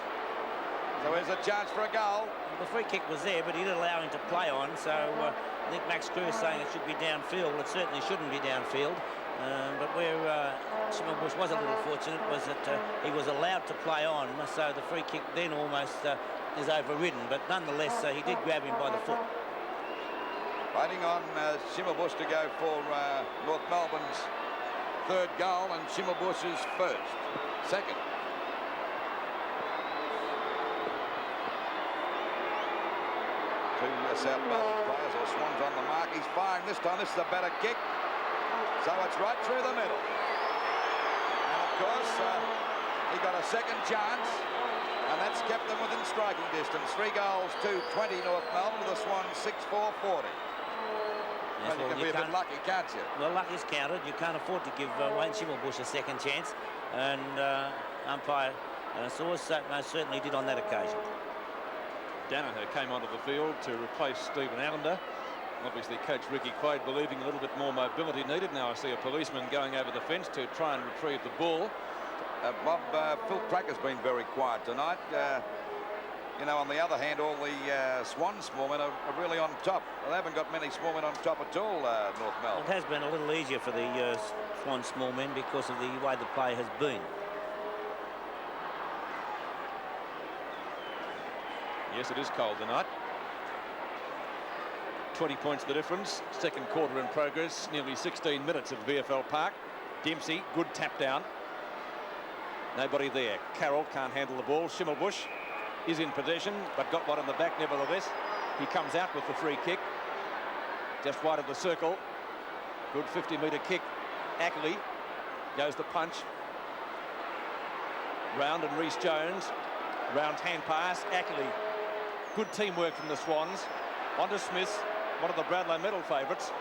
So there's a chance for a goal. The free kick was there, but he didn't allow him to play on. So I think Max Crew is saying it should be downfield. Well, it certainly shouldn't be downfield. But where Schimmelbusch was a little fortunate was that he was allowed to play on, so the free kick then almost is overridden. But nonetheless, he did grab him by the foot. Waiting on Schimmelbusch to go for North Melbourne's third goal and Schimmelbusch's second. Two South Melbourne players or Swans on the mark. He's firing this time. This is a better kick. So it's right through the middle. And of course, he got a second chance. And that's kept them within striking distance. 3 goals to 20 North Melbourne to the Swans 6-4 40. Yes, well, you can be a bit lucky, can't you? Well, luck is counted. You can't afford to give Wayne Schimmelbusch a second chance. And umpire Source most certainly did on that occasion. Danaher came onto the field to replace Stephen Allender. Obviously, Coach Ricky Quaid believing a little bit more mobility needed. Now I see a policeman going over the fence to try and retrieve the ball. Bob, Phil Cracker's been very quiet tonight. You know, on the other hand, all the Swan small men are really on top. Well, they haven't got many small men on top at all, North Melbourne. It has been a little easier for the Swan small men because of the way the play has been. Yes, it is cold tonight. 20 points the difference. Second quarter in progress. Nearly 16 minutes at VFL Park. Dempsey, good tap down. Nobody there. Carroll can't handle the ball. Schimmelbusch is in possession, but got one in the back nevertheless. He comes out with the free kick. Just wide of the circle. Good 50-metre kick. Ackley goes the punch. Round and Rhys Jones. Round hand pass. Ackley. Good teamwork from the Swans. On to Smith, one of the Brownlow medal favourites.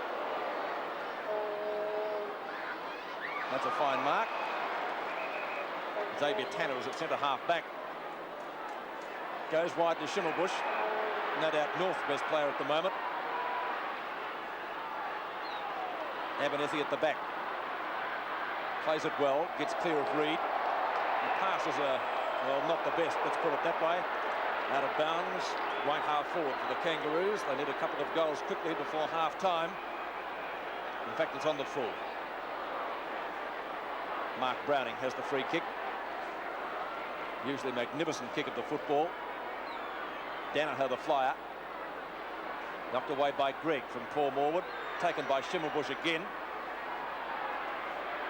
That's a fine mark. Xavier Tanner is at centre-half back. Goes wide to Schimmelbusch. No doubt North best player at the moment. Abernethy at the back. Plays it well. Gets clear of Reed. The passes are, well, not the best, let's put it that way. Out of bounds. Right half forward for the Kangaroos. They need a couple of goals quickly before half-time. In fact, it's on the full. Mark Browning has the free kick. Usually magnificent kick at the football. Danaher the flyer. Knocked away by Gregg from Paul Morwood. Taken by Schimmelbusch again.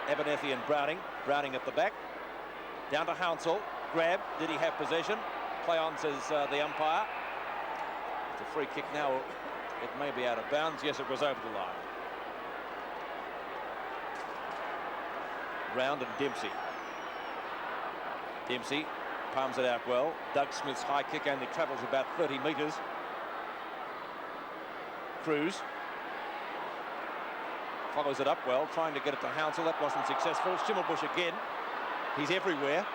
Abernethy and Browning. Browning at the back. Down to Hounsell. Grab. Did he have possession? Play on, says the umpire. It's a free kick now. It may be out of bounds. Yes, it was over the line. Round and Dempsey. Dempsey palms it out well. Doug Smith's high kick only travels about 30 metres. Cruz follows it up well, trying to get it to Hounsell. That wasn't successful. Schimmelbusch again. He's everywhere,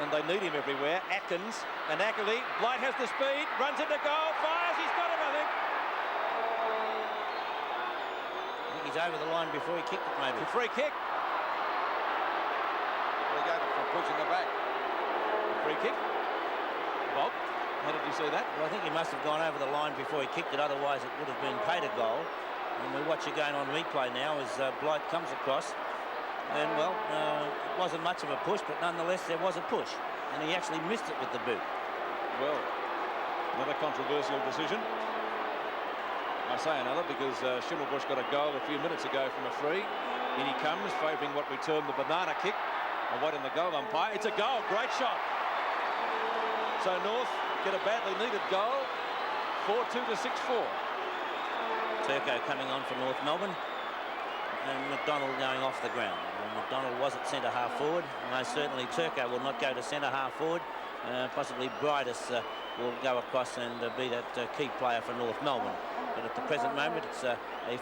and they need him everywhere. Atkins and Ackley. Blight has the speed, runs into goal, fires. He's got it, I think. I think he's over the line before he kicked it, maybe. The free kick. They go for pushing the back. Free kick. Bob, how did you see that? Well, I think he must have gone over the line before he kicked it, otherwise it would have been paid a goal. And we watch it going on replay now as Blight comes across. And, well, it wasn't much of a push, but nonetheless there was a push. And he actually missed it with the boot. Well, another controversial decision. I say another because Schimmelbusch got a goal a few minutes ago from a free. In he comes, favouring what we term the banana kick. Awaiting the goal umpire. It's a goal. Great shot. So North get a badly needed goal. 4-2 to 6-4. Turco coming on for North Melbourne. And McDonald going off the ground. And McDonald was at centre-half forward. Most certainly Turco will not go to centre-half forward. Possibly Bridus will go across and be that key player for North Melbourne. But at the present moment, it's a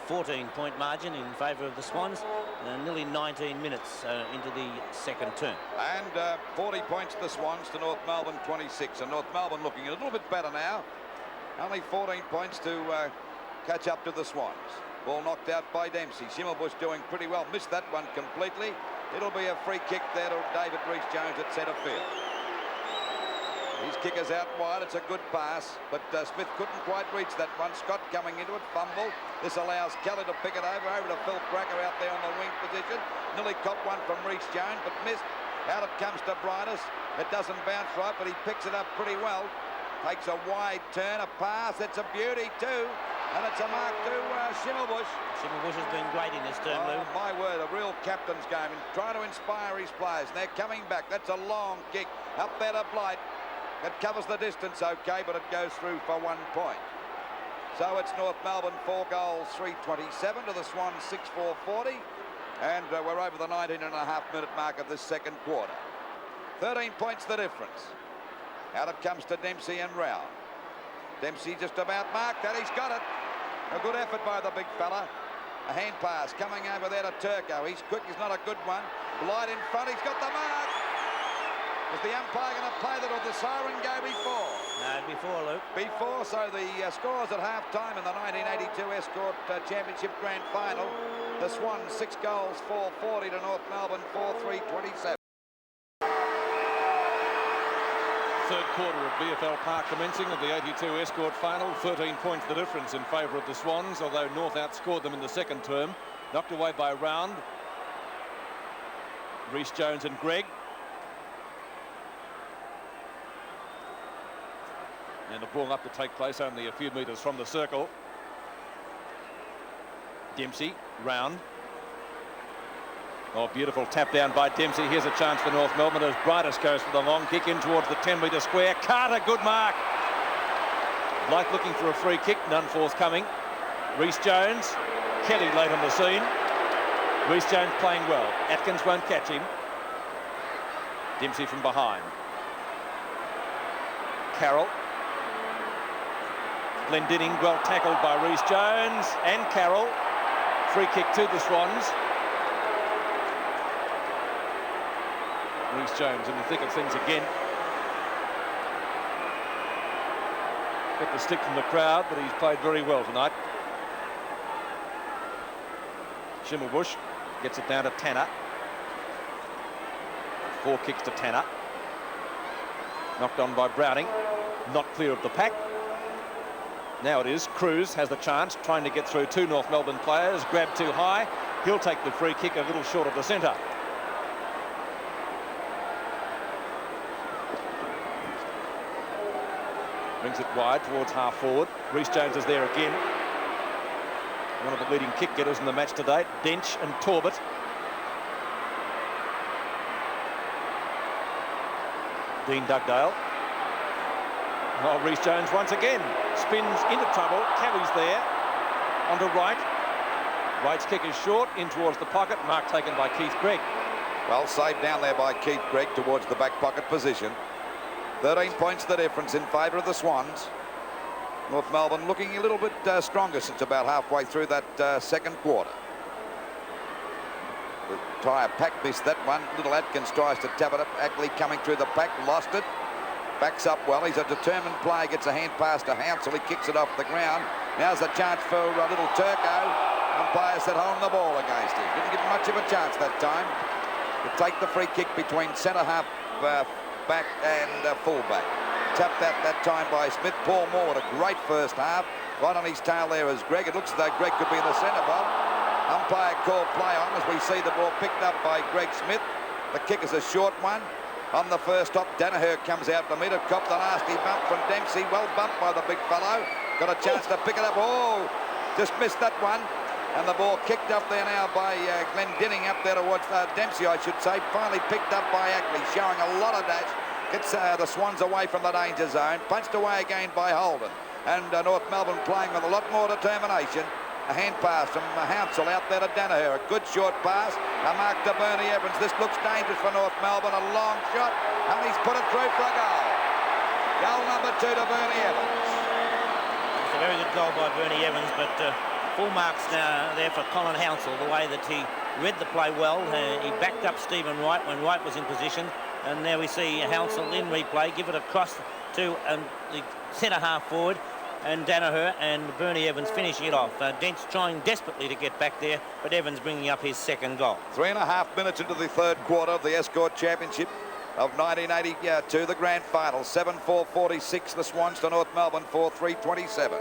14-point margin in favour of the Swans. Nearly 19 minutes into the second term. And 40 points to the Swans to North Melbourne 26. And North Melbourne looking a little bit better now. Only 14 points to catch up to the Swans. Ball knocked out by Dempsey. Schimmelbusch doing pretty well. Missed that one completely. It'll be a free kick there to David Rhys Jones at centre field. His kicker's out wide. It's a good pass, but Smith couldn't quite reach that one. Scott coming into it, fumble. This allows Kelly to pick it over to Phil Cracker out there on the wing position. Nearly caught one from Reece Jones, but missed. Out it comes to Bridus. It doesn't bounce right, but he picks it up pretty well. Takes a wide turn, a pass. It's a beauty too, and it's a mark to Schimmelbusch. Schimmelbusch has been great in this turn, Lou. My word, a real captain's game, and trying to inspire his players. And they're coming back. That's a long kick up there to Blight. It covers the distance okay, but it goes through for 1 point. So it's North Melbourne 4 goals, 3:27 to the Swans 6-4-40. And we're over the 19.5-minute mark of this second quarter. 13 points the difference. Out it comes to Dempsey and Rao. Dempsey just about marked that. He's got it. A good effort by the big fella. A hand pass coming over there to Turco. He's quick. He's not a good one. Blight in front. He's got the mark. Is the umpire going to play that or the siren go before? No, before, Luke. Before, so the scores at half-time in the 1982 Escort Championship Grand Final. The Swans 6 goals, 4:40 to North Melbourne, 4:3:27. Third quarter of VFL Park commencing of the 82 Escort final. 13 points the difference in favour of the Swans, although North outscored them in the second term. Knocked away by Round. Reece Jones and Gregg. And the ball up to take place only a few metres from the circle. Dempsey, Round. Oh, beautiful tap down by Dempsey. Here's a chance for North Melbourne as Bridus goes for the long kick in towards the 10-metre square. Carter, good mark. Blight looking for a free kick, none forthcoming. Reece Jones, Kelly late on the scene. Reece Jones playing well. Atkins won't catch him. Dempsey from behind. Carroll. Glendinning well tackled by Reece Jones and Carroll. Free kick to the Swans. Reece Jones in the thick of things again. Got the stick from the crowd, but he's played very well tonight. Schimmelbusch gets it down to Tanner. 4 kicks to Tanner. Knocked on by Browning. Not clear of the pack. Now it is. Cruz has the chance, trying to get through 2 North Melbourne players. Grabbed too high. He'll take the free kick a little short of the centre. Brings it wide towards half forward. Reece Jones is there again. One of the leading kick getters in the match to date. Dench and Torbett. Dean Dugdale. Oh, Reece Jones once again spins into trouble. Carries there onto Wright. Wright's kick is short in towards the pocket. Mark taken by Keith Gregg. Well saved down there by Keith Gregg towards the back pocket position. 13 points the difference in favour of the Swans. North Melbourne looking a little bit stronger since about halfway through that second quarter. The tyre pack missed that one. Little Atkins tries to tap it up. Ackley coming through the pack, lost it. Backs up well. He's a determined player. Gets a hand pass to Hounsell. He kicks it off the ground. Now's a chance for little Turco. Umpire said holding the ball against him. Didn't give him much of a chance that time to take the free kick between centre half back and full-back. Tapped that time by Smith. Paul Moore with a great first half. Right on his tail there is Gregg. It looks as though Gregg could be in the centre, Bob. Umpire called play on as we see the ball picked up by Greg Smith. The kick is a short one. On the first stop, Danaher comes out to meet it. Copped a nasty bump from Dempsey. Well bumped by the big fellow. Got a chance to pick it up. Oh, just missed that one. And the ball kicked up there now by Glendinning up there towards Dempsey, I should say. Finally picked up by Ackley, showing a lot of dash. Gets the Swans away from the danger zone. Punched away again by Holden. And North Melbourne playing with a lot more determination. A hand pass from Hounsell out there to Danaher. A good short pass. A mark to Bernie Evans. This looks dangerous for North Melbourne. A long shot. And he's put it through for a goal. Goal number 2 to Bernie Evans. It's a very good goal by Bernie Evans, but full marks now there for Colin Hounsell, the way that he read the play well. He backed up Stephen Wright when Wright was in position. And now we see Hounsell in replay. Give it across to the centre half forward. And Danaher and Bernie Evans finishing it off. Dent's trying desperately to get back there, but Evans bringing up his second goal. 3.5 minutes into the third quarter of the Escort Championship. of 1982, the grand final. 7-4-46, the Swans to North Melbourne 4-3-27.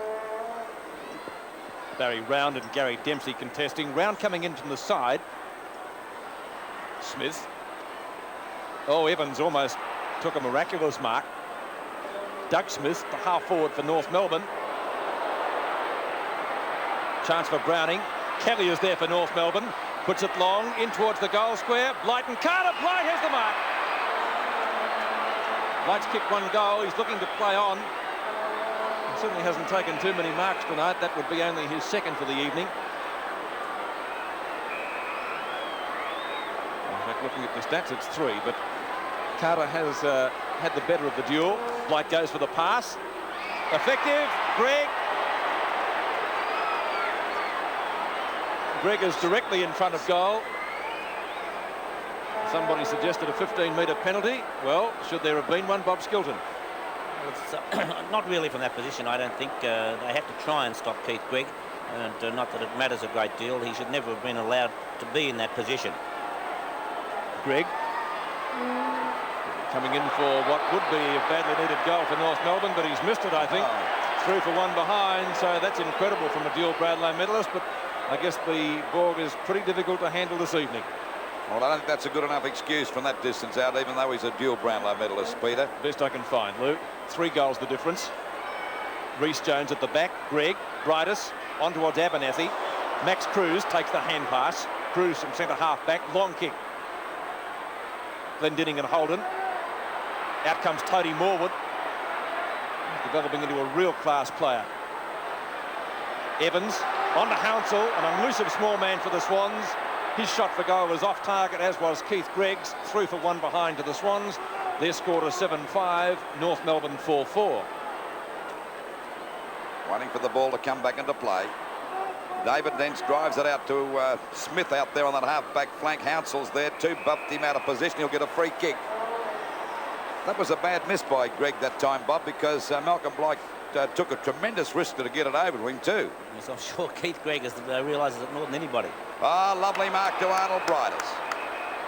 Barry Round and Gary Dempsey contesting. Round coming in from the side. Smith. Oh, Evans almost took a miraculous mark. Doug Smith, the half forward for North Melbourne. Chance for Browning. Kelly is there for North Melbourne. Puts it long in towards the goal square. Blight and Carter. Blight has the mark. Blight's kicked one goal. He's looking to play on. He certainly hasn't taken too many marks tonight. That would be only his second for the evening. In fact, looking at the stats, it's 3, but Carter has had the better of the duel. Blight goes for the pass. Effective. Greg is directly in front of goal. Somebody suggested a 15-metre penalty. Well, should there have been one, Bob Skilton? It's not really from that position. I don't think they have to try and stop Keith Gregg, and not that it matters a great deal. He should never have been allowed to be in that position. Gregg coming in for what would be a badly needed goal for North Melbourne, but he's missed it, I think. Through for one behind, so that's incredible from a dual Brownlow medalist, but I guess the Borg is pretty difficult to handle this evening. Well, I don't think that's a good enough excuse from that distance out, even though he's a dual Brownlow medalist, Peter. Best I can find, Lou. 3 goals the difference. Rhys Jones at the back. Gregg, Brightus, on towards Abernathy. Max Cruz takes the hand pass. Cruz from centre half back. Long kick. Glendinning and Holden. Out comes Tony Morwood. He's developing into a real class player. Evans on to Hounsell, an elusive small man for the Swans. His shot for goal was off target, as was Keith Gregg's. Through for one behind to the Swans. Their score is 7-5, North Melbourne 4-4. Waiting for the ball to come back into play. David Dents drives it out to Smith out there on that half-back flank. Hounsell's there, bumped him out of position. He'll get a free kick. That was a bad miss by Gregg that time, Bob, because Malcolm Blight took a tremendous risk to get it over to him too. Yes, I'm sure Keith Gregg realises it more than anybody. Ah, lovely mark to Arnold Brightus.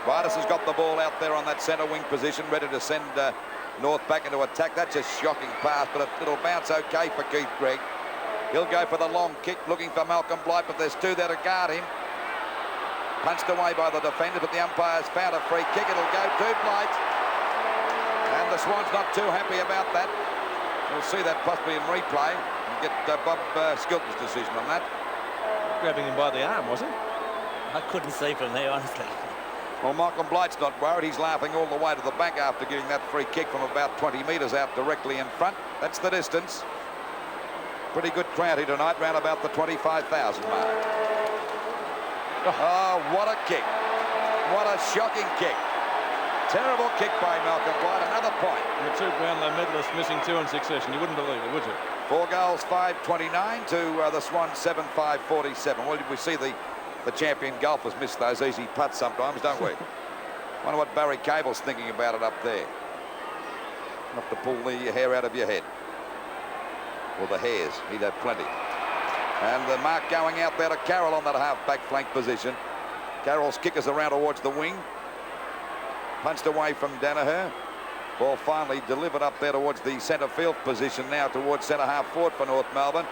Brightus has got the ball out there on that centre wing position, ready to send North back into attack. That's a shocking pass, but it'll bounce okay for Keith Gregg. He'll go for the long kick, looking for Malcolm Blight, but there's 2 there to guard him. Punched away by the defender, but the umpire's found a free kick. It'll go to Blight. And the Swans not too happy about that. We'll see that possibly in replay and get Bob Skilton's decision on that. Grabbing him by the arm, was it? I couldn't see from there, honestly. Well, Malcolm Blight's not worried. He's laughing all the way to the back after getting that free kick from about 20 metres out directly in front. That's the distance. Pretty good crowd here tonight, round about the 25,000 mark. Oh, what a kick. What a shocking kick. Terrible kick by Malcolm Blight. Another point. And the 2 Brownlow medalists missing 2 in succession. You wouldn't believe it, would you? 4 goals, 5-29 to the Swans, 7-5-47. Well, we see the champion golfers miss those easy putts sometimes, don't we? Wonder what Barry Cable's thinking about it up there. Not to pull the hair out of your head. Or the hairs. He'd have plenty. And the mark going out there to Carroll on that half-back flank position. Carroll's kick is around towards the wing. Punched away from Danaher. Ball finally delivered up there towards the centre field position now towards centre half forward for North Melbourne.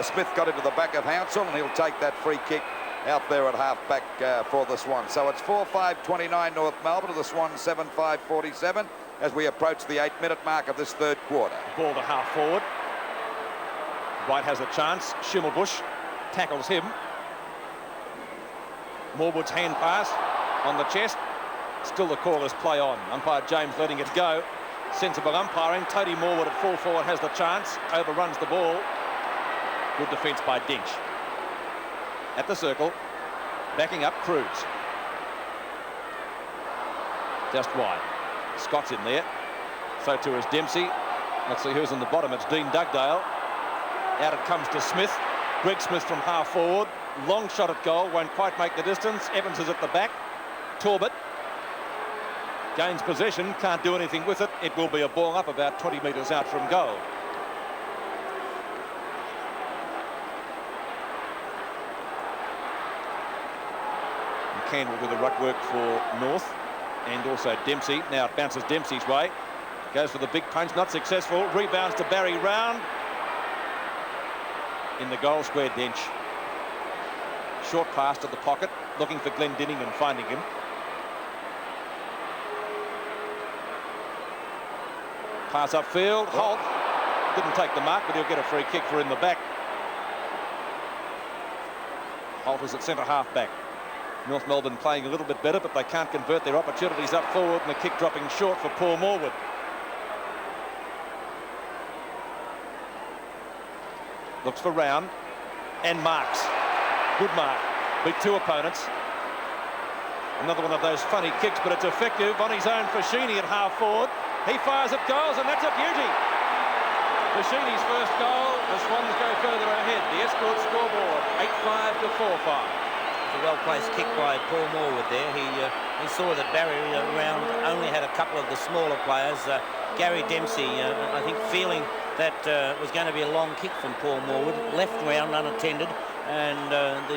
Smith got into the back of Hounsell, and he'll take that free kick out there at half back for the Swans. So it's 4-5-29 North Melbourne to the Swans 7-5-47 as we approach the 8-minute mark of this 3rd quarter. Ball to half forward. White has a chance. Schimmelbusch tackles him. Morwood's hand pass on the chest. Still the call is play on. Umpire James letting it go. Sensible umpiring. Tony Morwood at full forward has the chance. Overruns the ball. Good defence by Dinch. At the circle. Backing up Cruz. Just wide. Scott's in there. So too is Dempsey. Let's see who's in the bottom. It's Dean Dugdale. Out it comes to Smith. Greg Smith from half forward. Long shot at goal. Won't quite make the distance. Evans is at the back. Torbett gains possession, can't do anything with it. It will be a ball up about 20 metres out from goal. And Campbell with the ruck work for North. and also Dempsey. Now it bounces Dempsey's way. Goes for the big punch, not successful. Rebounds to Barry Round. In the goal square bench. Short pass to the pocket, looking for Glendinning and finding him. Pass upfield, Holt. Didn't take the mark, but he'll get a free kick for in the back. Holt is at centre half back. North Melbourne playing a little bit better, but they can't convert their opportunities up forward, and the kick dropping short for Paul Morwood. Looks for Round and marks. Good mark. Beat two opponents. Another one of those funny kicks, but it's effective on his own. Fashini at half forward. He fires at goals, and that's a beauty. Fashini's first goal. The Swans go further ahead. The Escort scoreboard, 8-5 to 4-5. It's a well-placed kick by Paul Morwood there. He saw that Barry Round only had a couple of the smaller players. Gary Dempsey, I think, feeling that was going to be a long kick from Paul Morwood, left Round unattended, and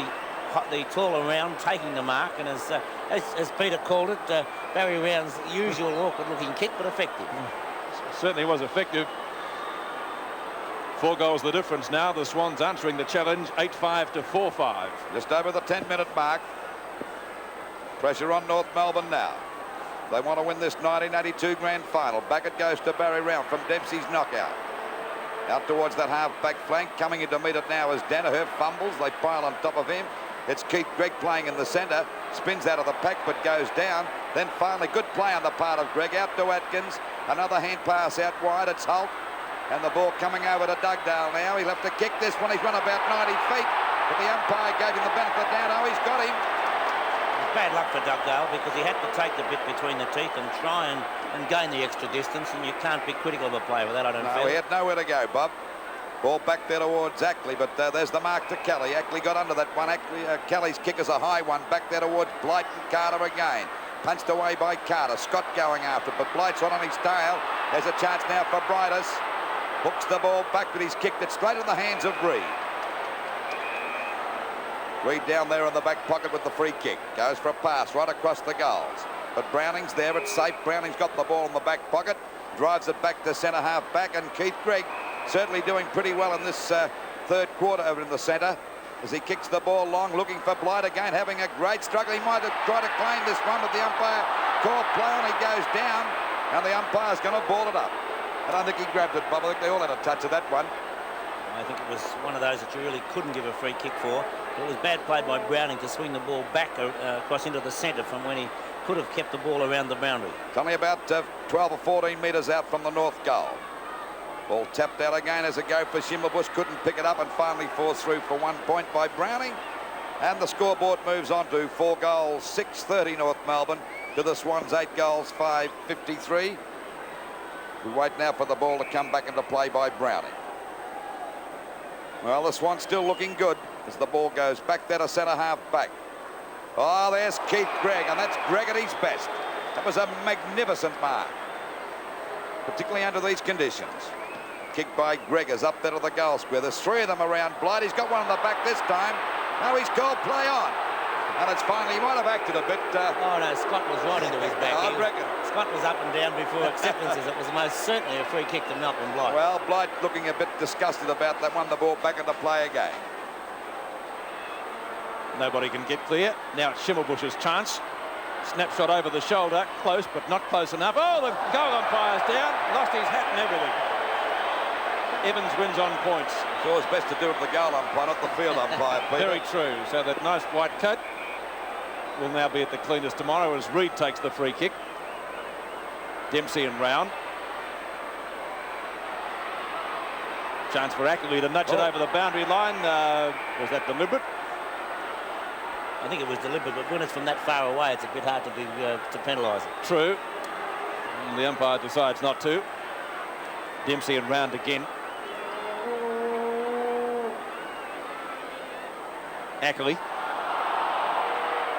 the taller Round taking the mark, and as Peter called it, Barry Round's usual awkward-looking kick, but effective. Certainly was effective. 4 goals the difference now. The Swans answering the challenge, 8-5 to 4-5. Just over the 10-minute mark. Pressure on North Melbourne now. They want to win this 1982 grand final. Back it goes to Barry Round from Dempsey's knockout. Out towards that half-back flank. Coming in to meet it now is Danaher. Fumbles. They pile on top of him. It's Keith Gregg playing in the centre. Spins out of the pack but goes down. Then finally good play on the part of Gregg. Out to Atkins. Another hand pass out wide. It's Holt. And the ball coming over to Dugdale now. He'll have to kick this one. He's run about 90 feet. But the umpire gave him the benefit of the doubt. Oh, he's got him. Bad luck for Dugdale because he had to take the bit between the teeth and try and gain the extra distance, and you can't be critical of a player with that, I don't feel. No, he had nowhere to go, Bob. Ball back there towards Ackley, but there's the mark to Kelly. Ackley got under that one. Kelly's kick is a high one. Back there towards Blight and Carter again. Punched away by Carter. Scott going after it, but Blight's on his tail. There's a chance now for Brightus. Hooks the ball back, but he's kicked it straight in the hands of Reid. Reid down there in the back pocket with the free kick. Goes for a pass right across the goals. But Browning's there. It's safe. Browning's got the ball in the back pocket. Drives it back to centre half back. And Keith Gregg certainly doing pretty well in this third quarter over in the centre. As he kicks the ball long, looking for Blight again, having a great struggle. He might have tried to claim this one, but the umpire called play on. He goes down. And the umpire's going to ball it up. I don't think he grabbed it, Bob. I think they all had a touch of that one. I think it was one of those that you really couldn't give a free kick for. It was bad play by Browning to swing the ball back across into the centre from when he could have kept the ball around the boundary. It's only about 12 or 14 metres out from the north goal. Ball tapped out again as a go for Schimmelbusch. Couldn't pick it up and finally forced through for 1 point by Browning. And the scoreboard moves on to 4 goals, 6-30 North Melbourne. To the Swans, 8 goals, 5-53. We wait now for the ball to come back into play by Browning. Well, the Swans still looking good as the ball goes back there to centre half back. Oh, there's Keith Gregg, and that's Gregg at his best. That was a magnificent mark, particularly under these conditions. Kick by Gregg is up there to the goal square. There's 3 of them around Blight. He's got one in the back this time. Now he's called play on. And it's finally, he might have acted a bit. Oh, no, Scott was right into his back. I reckon. Scott was up and down before acceptances. It was most certainly a free kick to Malcolm Blight. Well, Blight looking a bit disgusted about that one. The ball back into play again. Nobody can get clear. Now it's Schimmelbusch's chance. Snapshot over the shoulder. Close, but not close enough. Oh, the goal umpire's down. Lost his hat and everything. Evans wins on points. It's always best to do it with the goal umpire, not the field umpire, Peter. Very true. So that nice white coat will now be at the cleaners tomorrow as Reid takes the free kick. Dempsey and Round. Chance for Ackley to nudge it over the boundary line. Was that deliberate? I think it was deliberate, but when it's from that far away, it's a bit hard to penalise it. True. And the umpire decides not to. Dempsey and Round again. Ackley.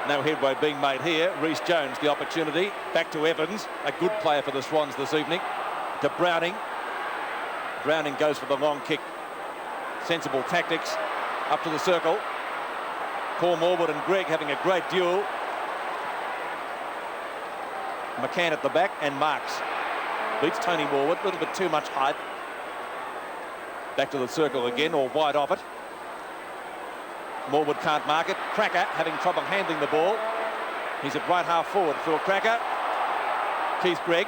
No headway being made here. Rhys Jones, the opportunity. Back to Evans, a good player for the Swans this evening. To Browning. Browning goes for the long kick. Sensible tactics. Up to the circle. Paul Morwood and Gregg having a great duel. McCann at the back and marks. Beats Tony Morwood, a little bit too much height. Back to the circle again, or wide of it. Morwood can't mark it. Cracker having trouble handling the ball. He's at right half forward. Phil Cracker. Keith Gregg.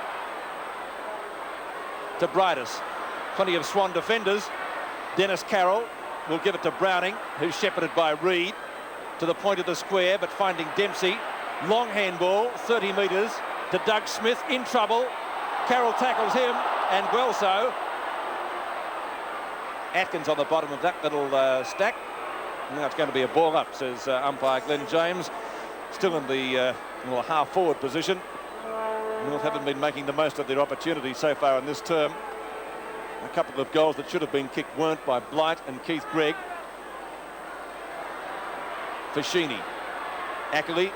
To Bridus. Plenty of Swan defenders. Dennis Carroll will give it to Browning, who's shepherded by Reid. To the point of the square, but finding Dempsey. Long handball, 30 metres to Doug Smith, in trouble. Carroll tackles him, and well so. Atkins on the bottom of that little stack. Now it's going to be a ball up, says umpire Glenn James. Still in the half-forward position. North haven't been making the most of their opportunities so far in this term. A couple of goals that should have been kicked weren't by Blight and Keith Gregg. Fashini. Ackley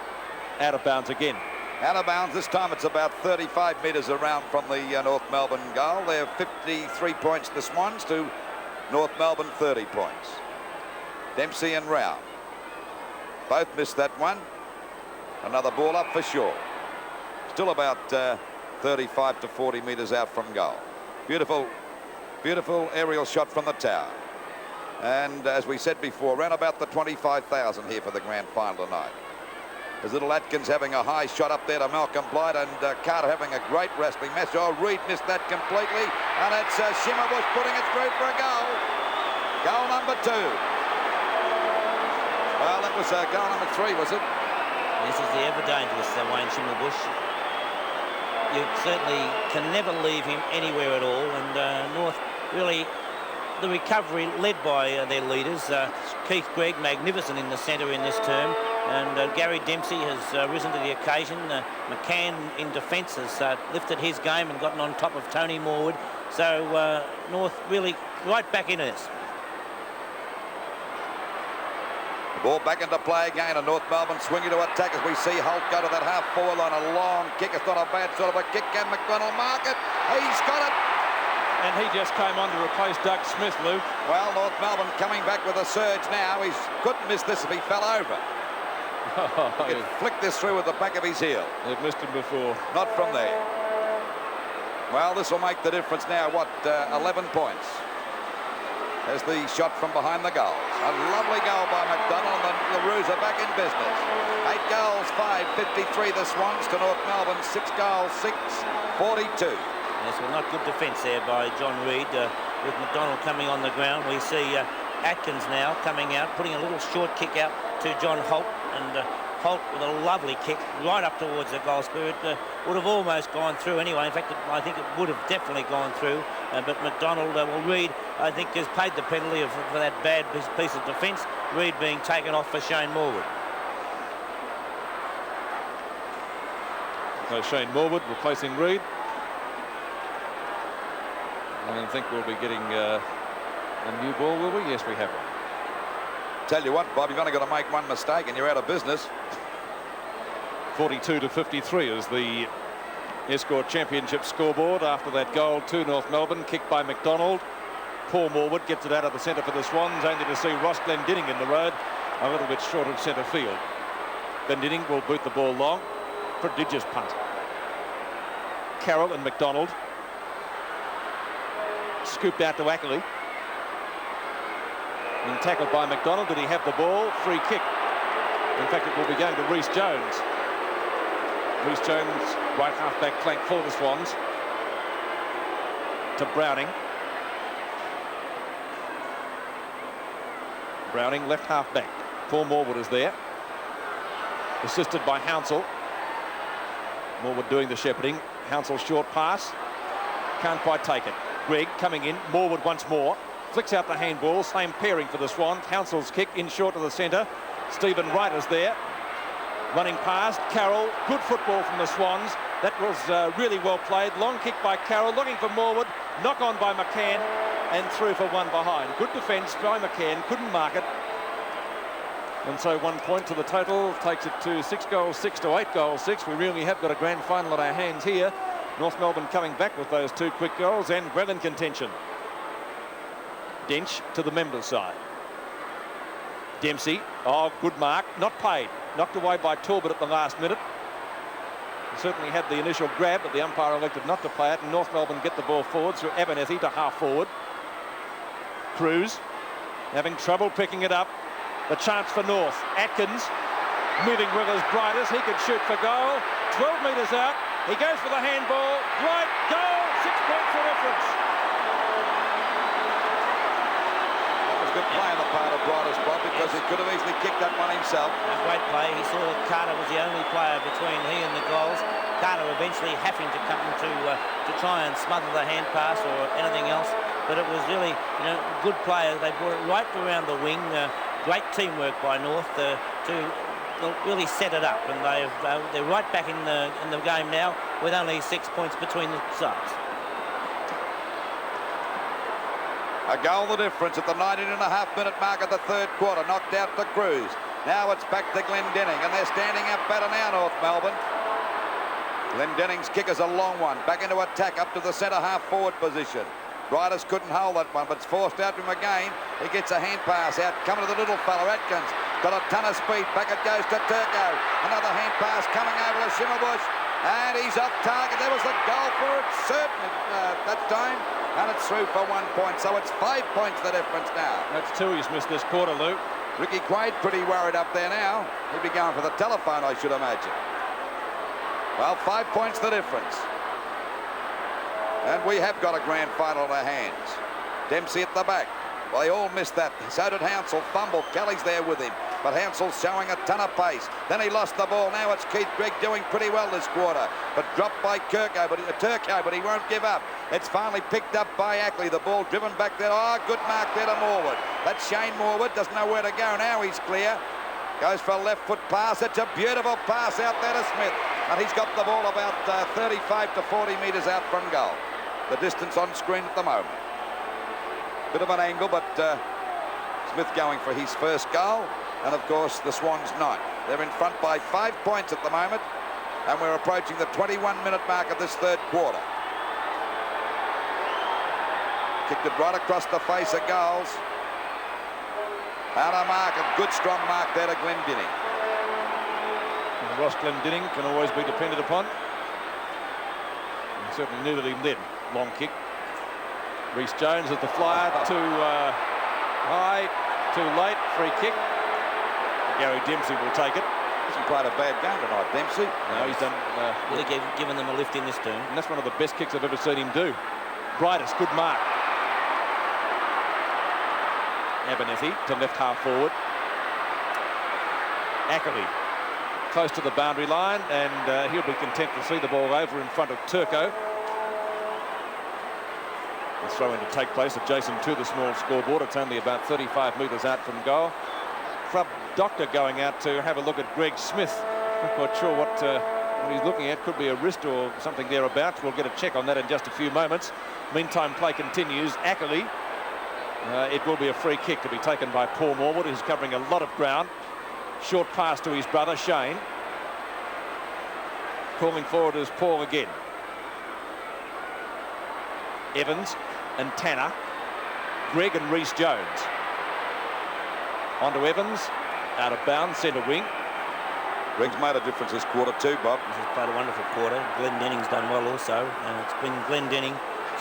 out of bounds again. Out of bounds. This time it's about 35 metres around from the North Melbourne goal. They're 53 points, the Swans, to North Melbourne 30 points. Dempsey and Rao both missed that one. Another ball up for Shaw. Still about 35 to 40 metres out from goal. Beautiful aerial shot from the tower. And as we said before, around about the 25,000 here for the grand final tonight. There's little Atkins having a high shot up there to Malcolm Blight, and Carter having a great wrestling match. Oh, Reid missed that completely, and it's Schimmelbusch putting it through for a goal. Goal number 2. Well, that was goal number 3, was it? This is the ever dangerous Wayne Schimmelbusch. You certainly can never leave him anywhere at all, and North really, the recovery led by their leaders. Keith Gregg, magnificent in the centre in this term, and Gary Dempsey has risen to the occasion. McCann in defence has lifted his game and gotten on top of Tony Morwood. So North really right back into this. Ball back into play again, and North Melbourne swinging to attack as we see Holt go to that half-forward line. A long kick. It's not a bad sort of a kick. Can McDonald mark it? He's got it. And he just came on to replace Doug Smith, Luke. Well, North Melbourne coming back with a surge now. He couldn't miss this if he fell over. He could flick this through with the back of his heel. They've missed him before. Not from there. Well, this will make the difference now. What, 11 points? As the shot from behind the goals. A lovely goal by McDonald, and the Roos are back in business. 8 goals, 5-53 the Swans to North Melbourne. 6 goals, 6-42. Yes, well, not good defence there by John Reid. With McDonald coming on the ground, we see Atkins now coming out, putting a little short kick out to John Holt, and Holt with a lovely kick right up towards the goal square. It would have almost gone through anyway. In fact, I think it would have definitely gone through. But McDonald, Reid, I think, has paid the penalty for that bad piece of defence. Reid being taken off for Shane Morwood. So Shane Morwood replacing Reid. I don't think we'll be getting a new ball, will we? Yes, we have one. Tell you what, Bob, you've only got to make one mistake and you're out of business. 42 to 53 is the Escort Championship scoreboard after that goal to North Melbourne, kicked by McDonald. Paul Morwood gets it out of the centre for the Swans, only to see Ross Glendinning in the road, a little bit short of centre field. Glendinning will boot the ball long. Prodigious punt. Carroll and McDonald. Scooped out to Ackley. And tackled by McDonald. Did he have the ball? Free kick. In fact, it will be going to Rhys Jones. Rhys Jones, right half-back flank for the Swans. To Browning. Browning, left half-back. Paul Morwood is there. Assisted by Hounsell. Morwood doing the shepherding. Hounsell short pass. Can't quite take it. Gregg coming in. Morwood once more. Flicks out the handball. Same pairing for the Swans. Hounsell's kick in short to the centre. Stephen Wright is there. Running past. Carroll. Good football from the Swans. That was really well played. Long kick by Carroll. Looking for Morwood. Knock on by McCann. And through for one behind. Good defence by McCann. Couldn't mark it. And so 1 point to the total. Takes it to 6 goals 6 to 8 goals 6. We really have got a grand final at our hands here. North Melbourne coming back with those 2 quick goals and well in contention. Dench to the members' side. Dempsey. Oh, good mark. Not paid. Knocked away by Talbot at the last minute. Certainly had the initial grab, but the umpire elected not to play it, and North Melbourne get the ball forward through Abernethy to half forward. Cruz having trouble picking it up. The chance for North. Atkins moving well as Brightest. He could shoot for goal. 12 metres out. He goes for the handball. Bright, goal! 6 points for difference. That was good play on the part of Brightest, Bob, because he could have easily kicked that one himself. A great play. He saw that Carter was the only player between he and the goals. Carter eventually having to come to try and smother the hand pass or anything else. But it was really, good player. They brought it right around the wing. Great teamwork by North to really set it up, and they're right back in the game now with only 6 points between the sides. A goal the difference at the 19.5-minute mark of the third quarter. Knocked out to Cruz. Now it's back to Glendinning, and they're standing up better now, North Melbourne. Glendinning's kick is a long one. Back into attack up to the centre half forward position. Brightest couldn't hold that one, but it's forced out to him again. He gets a hand pass out, coming to the little fella, Atkins. Got a ton of speed. Back it goes to Turco. Another hand pass coming over to Schimmelbusch. And he's off target. There was the goal for it, certainly, that time. And it's through for 1 point. So it's 5 points the difference now. That's two he's missed this quarter, Lou. Ricky Quaid pretty worried up there now. He'll be going for the telephone, I should imagine. Well, 5 points the difference. And we have got a grand final in our hands. Dempsey at the back. Well, they all missed that. So did Hounsell. Fumble. Kelly's there with him. But Hounsell's showing a ton of pace. Then he lost the ball. Now it's Keith Gregg doing pretty well this quarter. But dropped by Turco, but he won't give up. It's finally picked up by Ackley. The ball driven back there. Oh, good mark there to Morwood. That's Shane Morwood. Doesn't know where to go. Now he's clear. Goes for a left foot pass. It's a beautiful pass out there to Smith. And he's got the ball about 35 to 40 metres out from goal. The distance on screen at the moment. Bit of an angle, but Smith going for his first goal. And, of course, the Swans 9. They're in front by 5 points at the moment. And we're approaching the 21-minute mark of this third quarter. Kicked it right across the face of goals. Out of mark, a good strong mark there to Glendinning. And Ross Glendinning can always be depended upon. And certainly knew that he did. Long kick. Rhys Jones at the flyer. Too high, too late. Free kick. Gary Dempsey will take it. Hasn't played a bad game tonight, Dempsey. No, he's done. Really given them a lift in this turn. And that's one of the best kicks I've ever seen him do. Brightest, good mark. Abernethy to left half forward. Ackley close to the boundary line, and he'll be content to see the ball over in front of Turco. The throw in to take place adjacent to the small scoreboard. It's only about 35 metres out from goal. Club doctor going out to have a look at Greg Smith. Not quite sure what he's looking at. Could be a wrist or something thereabouts. We'll get a check on that in just a few moments. Meantime, play continues. Ackley. It will be a free kick to be taken by Paul Morwood, who's covering a lot of ground. Short pass to his brother, Shane. Calling forward is Paul again. Evans and Tanner. Gregg and Rhys Jones. On to Evans. Out of bounds, centre wing. Gregg's made a difference this quarter too, Bob. He's played a wonderful quarter. Glendenning's done well also. It's been Glendinning,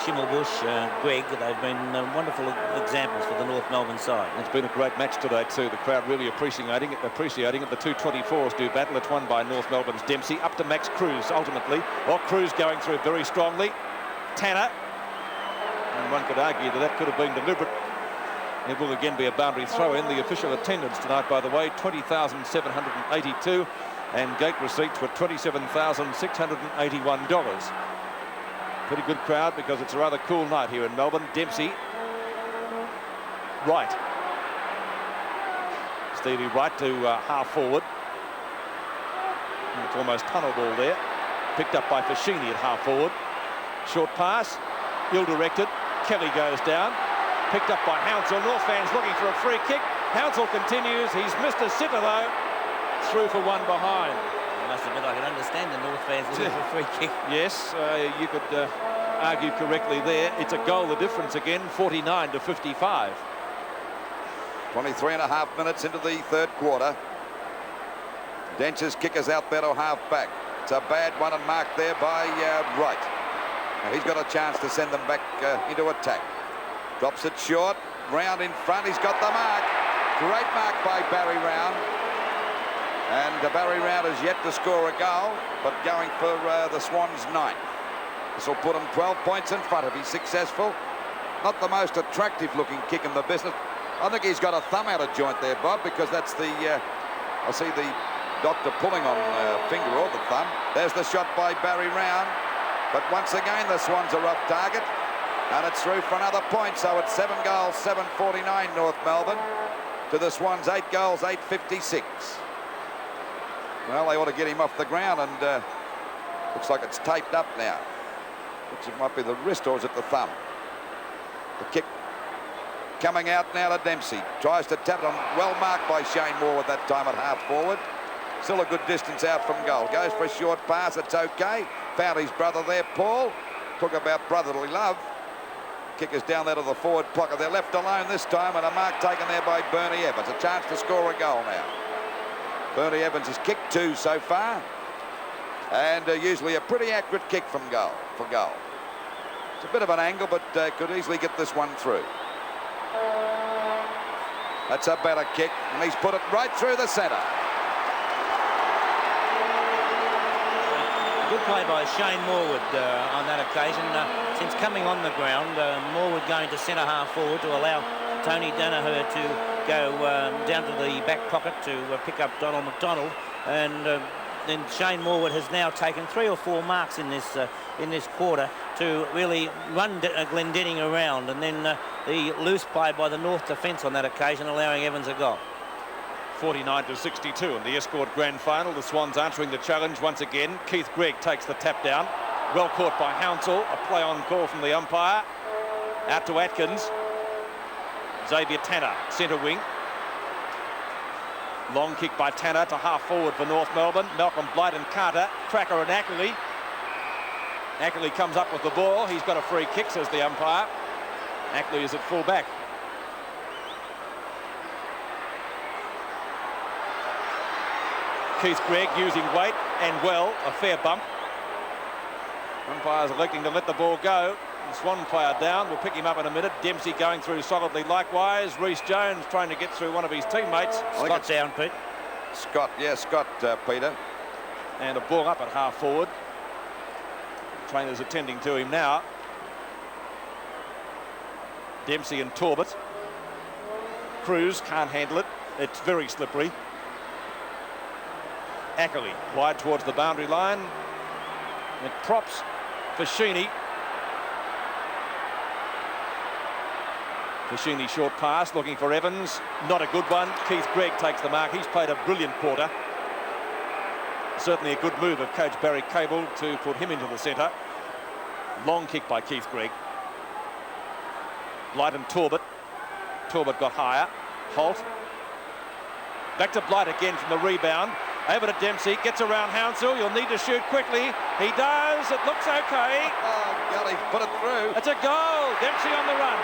Schimmelbusch, Gregg. They've been wonderful examples for the North Melbourne side. It's been a great match today too. The crowd really appreciating it. The 224s do battle. It's won by North Melbourne's Dempsey. Up to Max Cruz ultimately. Well, Cruz going through very strongly. Tanner. And one could argue that could have been deliberate. It will again be a boundary throw in. The official attendance tonight, by the way, 20,782, and gate receipts were $27,681. Pretty good crowd because it's a rather cool night here in Melbourne. Dempsey, right. Stevie Wright to half forward. It's almost tunnel ball there. Picked up by Fashini at half forward. Short pass, ill-directed. Kelly goes down. Picked up by Hounsell. North fans looking for a free kick. Hounsell continues. He's missed a sitter though. Through for one behind. I must admit I can understand the North fans looking for a free kick. Yes, you could argue correctly there. It's a goal the difference again, 49 to 55. 23.5 minutes into the third quarter. Dench's kick is out there to half back. It's a bad one and marked there by Wright. Now he's got a chance to send them back into attack. Drops it short. Round in front. He's got the mark. Great mark by Barry Round. And Barry Round has yet to score a goal, but going for the Swans 9. This will put him 12 points in front if he's successful. Not the most attractive looking kick in the business. I think he's got a thumb out of joint there, Bob, because that's the... I see the doctor pulling on finger or the thumb. There's the shot by Barry Round. But once again, the Swans are off target. And it's through for another point. So it's 7 goals, 7:49 North Melbourne. To the Swans, 8 goals, 8:56. Well, they ought to get him off the ground, and looks like it's taped up now. Looks like it might be the wrist, or is it the thumb? The kick coming out now to Dempsey. Tries to tap it on. Well marked by Shane Moore at that time at half forward. Still a good distance out from goal. Goes for a short pass. It's okay. Found his brother there, Paul. Talk about brotherly love. Kick is down there to the forward pocket. They're left alone this time, and a mark taken there by Bernie Evans. A chance to score a goal now. Bernie Evans has kicked 2 so far, and usually a pretty accurate kick from goal for goal. It's a bit of an angle, but could easily get this one through. That's a better kick, and he's put it right through the centre. Good play by Shane Morwood on that occasion. Since coming on the ground, Morwood going to centre half forward to allow Tony Danaher to go down to the back pocket to pick up Donald McDonald, and then Shane Morwood has now taken 3 or 4 marks in this quarter to really run Glendenning around, and then the loose play by the North defence on that occasion, allowing Evans a goal. 49-62 in the Escort Grand Final. The Swans answering the challenge once again. Keith Gregg takes the tap down. Well caught by Hounsell. A play on call from the umpire. Out to Atkins. Xavier Tanner, centre wing. Long kick by Tanner to half forward for North Melbourne. Malcolm Blight and Carter. Cracker and Ackley. Ackley comes up with the ball. He's got a free kick, says the umpire. Ackley is at full back. Keith Gregg using weight and well, a fair bump. Umpires electing to let the ball go. The Swan player down. We'll pick him up in a minute. Dempsey going through solidly likewise. Rhys Jones trying to get through one of his teammates. Scott's down, Pete. Scott, Peter. And a ball up at half forward. Trainers attending to him now. Dempsey and Torbett. Cruz can't handle it. It's very slippery. Ackley wide towards the boundary line. It props Fashini. Fashini short pass looking for Evans. Not a good one. Keith Gregg takes the mark. He's played a brilliant quarter. Certainly a good move of coach Barry Cable to put him into the centre. Long kick by Keith Gregg. Blight and Torbett. Torbett got higher. Holt. Back to Blight again from the rebound. Over to Dempsey, gets around Hounsell. You'll need to shoot quickly. He does. It looks okay. Oh, golly, put it through. It's a goal. Dempsey on the run.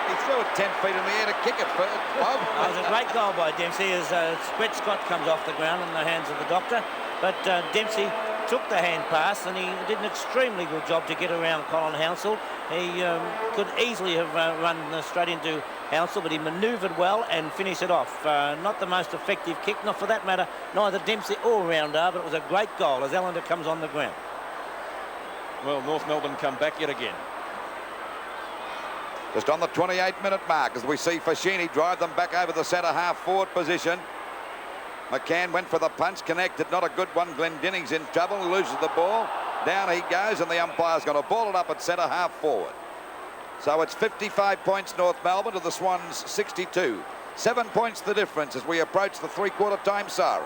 He threw it 10 feet in the air to kick it first. It was a great goal by Dempsey as Brett Scott comes off the ground in the hands of the doctor. But Dempsey took the hand pass, and he did an extremely good job to get around Colin Hounsell. He could easily have run straight into Hounsell, but he manoeuvred well and finished it off. Not the most effective kick, not for that matter, neither Dempsey or Round are, but it was a great goal as Allender comes on the ground. Well, North Melbourne come back yet again. Just on the 28-minute mark as we see Fashini drive them back over the centre half forward position. McCann went for the punch, connected, not a good one. Glendenning's in trouble, loses the ball. Down he goes, and the umpire's going to ball it up at centre half forward. So it's 55 points North Melbourne to the Swans 62. 7 points the difference as we approach the three-quarter time siren.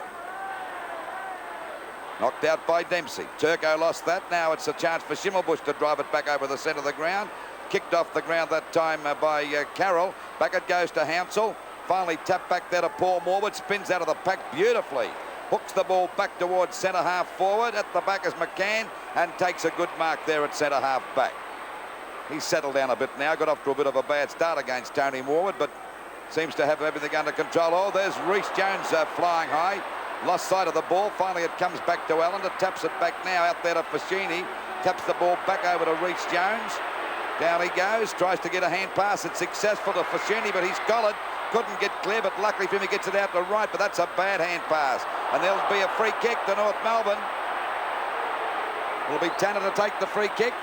Knocked out by Dempsey. Turco lost that. Now it's a chance for Schimmelbusch to drive it back over the centre of the ground. Kicked off the ground that time by Carroll. Back it goes to Hounsell. Finally tapped back there to Paul Morwood. Spins out of the pack beautifully. Hooks the ball back towards centre half forward. At the back is McCann and takes a good mark there at centre half back. He's settled down a bit now. Got off to a bit of a bad start against Tony Morwood, but seems to have everything under control. Oh, there's Rhys Jones flying high. lost sight of the ball. Finally, it comes back to Allender, taps it back now out there to Fashini, taps the ball back over to Reece Jones. Down he goes, tries to get a hand pass. It's successful to Fashini, but he's collared. Couldn't get clear, but luckily for him, he gets it out to right, but that's a bad hand pass. And there'll be a free kick to North Melbourne. It'll be Tanner to take the free kick.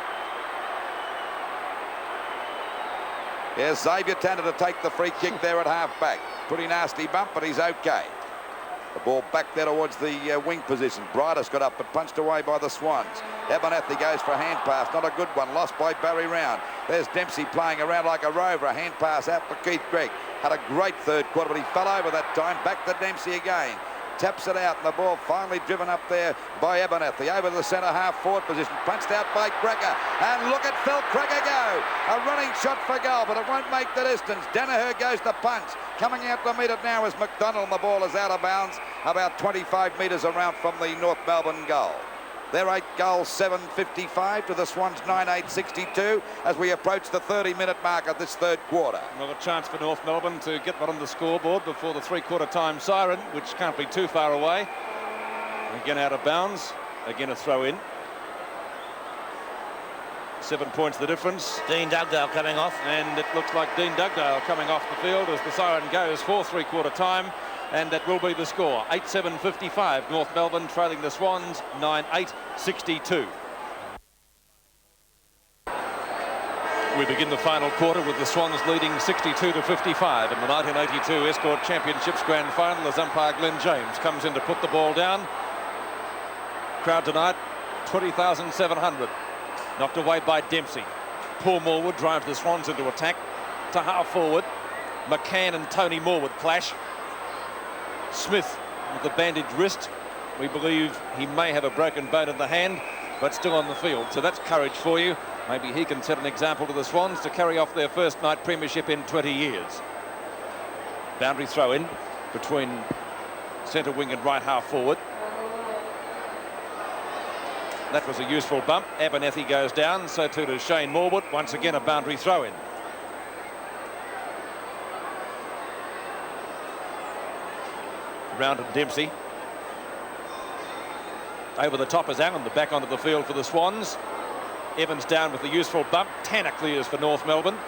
Yes, Xavier Tanner to take the free kick there at half-back. Pretty nasty bump, but he's okay. The ball back there towards the wing position. Bridus got up, but punched away by the Swans. Abernathy goes for a hand pass, not a good one, lost by Barry Round. There's Dempsey playing around like a rover, a hand pass out for Keith Gregg. Had a great third quarter, but he fell over that time. Back to Dempsey again. Taps it out, and the ball finally driven up there by Abernathy. Over to the centre half forward position. Punched out by Cracker. And look at Phil Cracker go. A running shot for goal, but it won't make the distance. Danaher goes to punch. Coming out to meet it now is McDonald, and the ball is out of bounds about 25 metres around from the North Melbourne goal. Their 8 goals, 7.55 to the Swans 9.8.62 as we approach the 30-minute mark of this third quarter. Another chance for North Melbourne to get one on the scoreboard before the three-quarter time siren, which can't be too far away. Again out of bounds. Again a throw in. 7 points the difference. Dean Dugdale coming off. And it looks like Dean Dugdale coming off the field as the siren goes for three-quarter time. And that will be the score. 8-7-55. North Melbourne trailing the Swans 9-8-62. We begin the final quarter with the Swans leading 62-55 in the 1982 Escort Championships Grand Final as umpire Glenn James comes in to put the ball down. Crowd tonight 20,700. Knocked away by Dempsey. Paul Morwood drives the Swans into attack. To half forward, McCann and Tony Morwood clash. Smith with the bandaged wrist. We believe he may have a broken bone in the hand, but still on the field. So that's courage for you. Maybe he can set an example to the Swans to carry off their first night premiership in 20 years. Boundary throw in between centre wing and right half forward. That was a useful bump. Abernathy goes down, so too does Shane Morwood. Once again a boundary throw in. Round and Dempsey. Over the top is Allen, the back onto the field for the Swans. Evans down with the useful bump. Tanner clears for North Melbourne.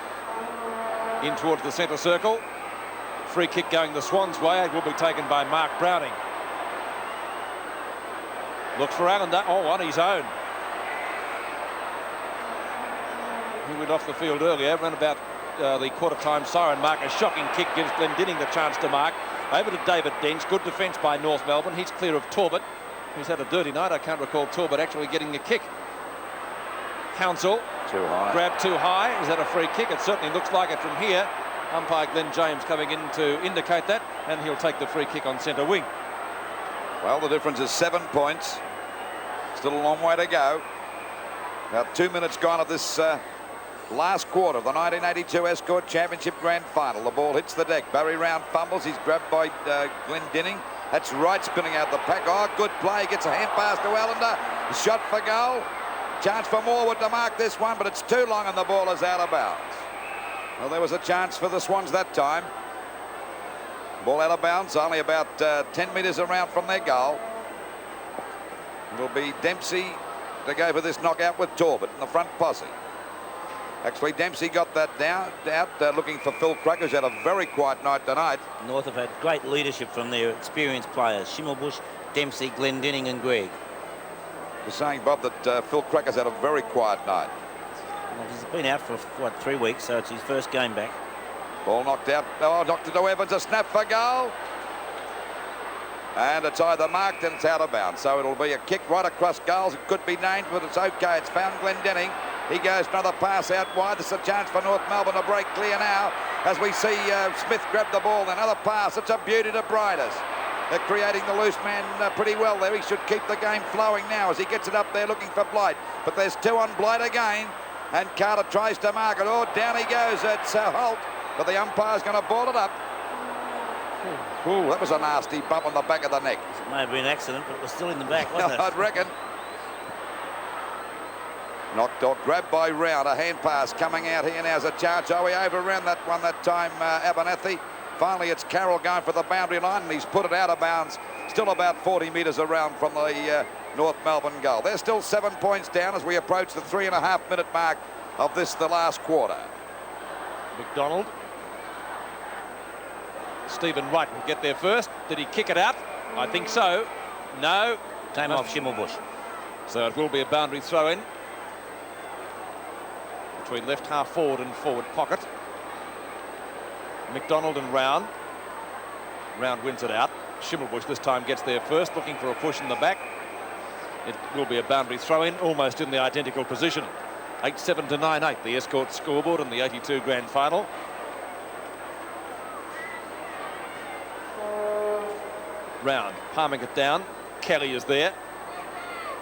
In towards the centre circle. Free kick going the Swans' way. It will be taken by Mark Browning. Looks for Allender. Oh, on his own. He went off the field earlier, around about the quarter-time siren mark. A shocking kick gives Glendinning the chance to mark. Over to David Dench. Good defence by North Melbourne. He's clear of Torbett, who's had a dirty night. I can't recall Torbett actually getting a kick. Council. Too high. Grabbed too high. Is that a free kick? It certainly looks like it from here. Umpire Glenn James coming in to indicate that, and he'll take the free kick on centre wing. Well, the difference is 7 points. Still a long way to go. About 2 minutes gone of this last quarter of the 1982 Escort Championship Grand Final. The ball hits the deck. Barry Round fumbles. He's grabbed by Glendinning. That's right, spinning out the pack. Oh, good play. Gets a hand pass to Allender. Shot for goal. Chance for Morwood to mark this one, but it's too long and the ball is out of bounds. Well, there was a chance for the Swans that time. Ball out of bounds, only about 10 metres around from their goal. It'll be Dempsey to go for this knockout with Torbett in the front posse. Actually, Dempsey got that out, looking for Phil Cracker, who's had a very quiet night tonight. North have had great leadership from their experienced players. Schimmelbusch, Dempsey, Glendinning and Gregg. You're saying, Bob, that Phil Cracker's had a very quiet night. Well, he's been out for, what, 3 weeks, so it's his first game back. Ball knocked out. Oh, knocked it to Evans. A snap for goal. And it's either marked and it's out of bounds. So it'll be a kick right across goals. It could be named, but it's okay. It's found Glendinning. He goes another pass out wide. There's a chance for North Melbourne to break clear now as we see Smith grab the ball. Another pass. It's a beauty to Bridus. They're creating the loose man pretty well there. He should keep the game flowing now as he gets it up there looking for Blight. But there's two on Blight again. And Carter tries to mark it. Oh, down he goes. It's Holt. But the umpire's going to ball it up. Ooh, that was a nasty bump on the back of the neck. It may have been an accident, but it was still in the back, wasn't it? I'd reckon. Knocked off, grabbed by Round. A hand pass coming out here now as a charge. Oh, he overran that one that time, Abernathy. Finally, it's Carroll going for the boundary line, and he's put it out of bounds Still about 40 metres around from the North Melbourne goal. They're still 7 points down as we approach the 3.5-minute mark of the last quarter. McDonald. Stephen Wright will get there first. Did he kick it out? I think so. No. Came off Schimmelbusch. So it will be a boundary throw in between left half forward and forward pocket. McDonald and Round. Round wins it out. Schimmelbusch this time gets there first, looking for a push in the back. It will be a boundary throw in, almost in the identical position. 8-7 to 9-8, the Escort scoreboard in the 82 grand final. Round, palming it down. Kelly is there.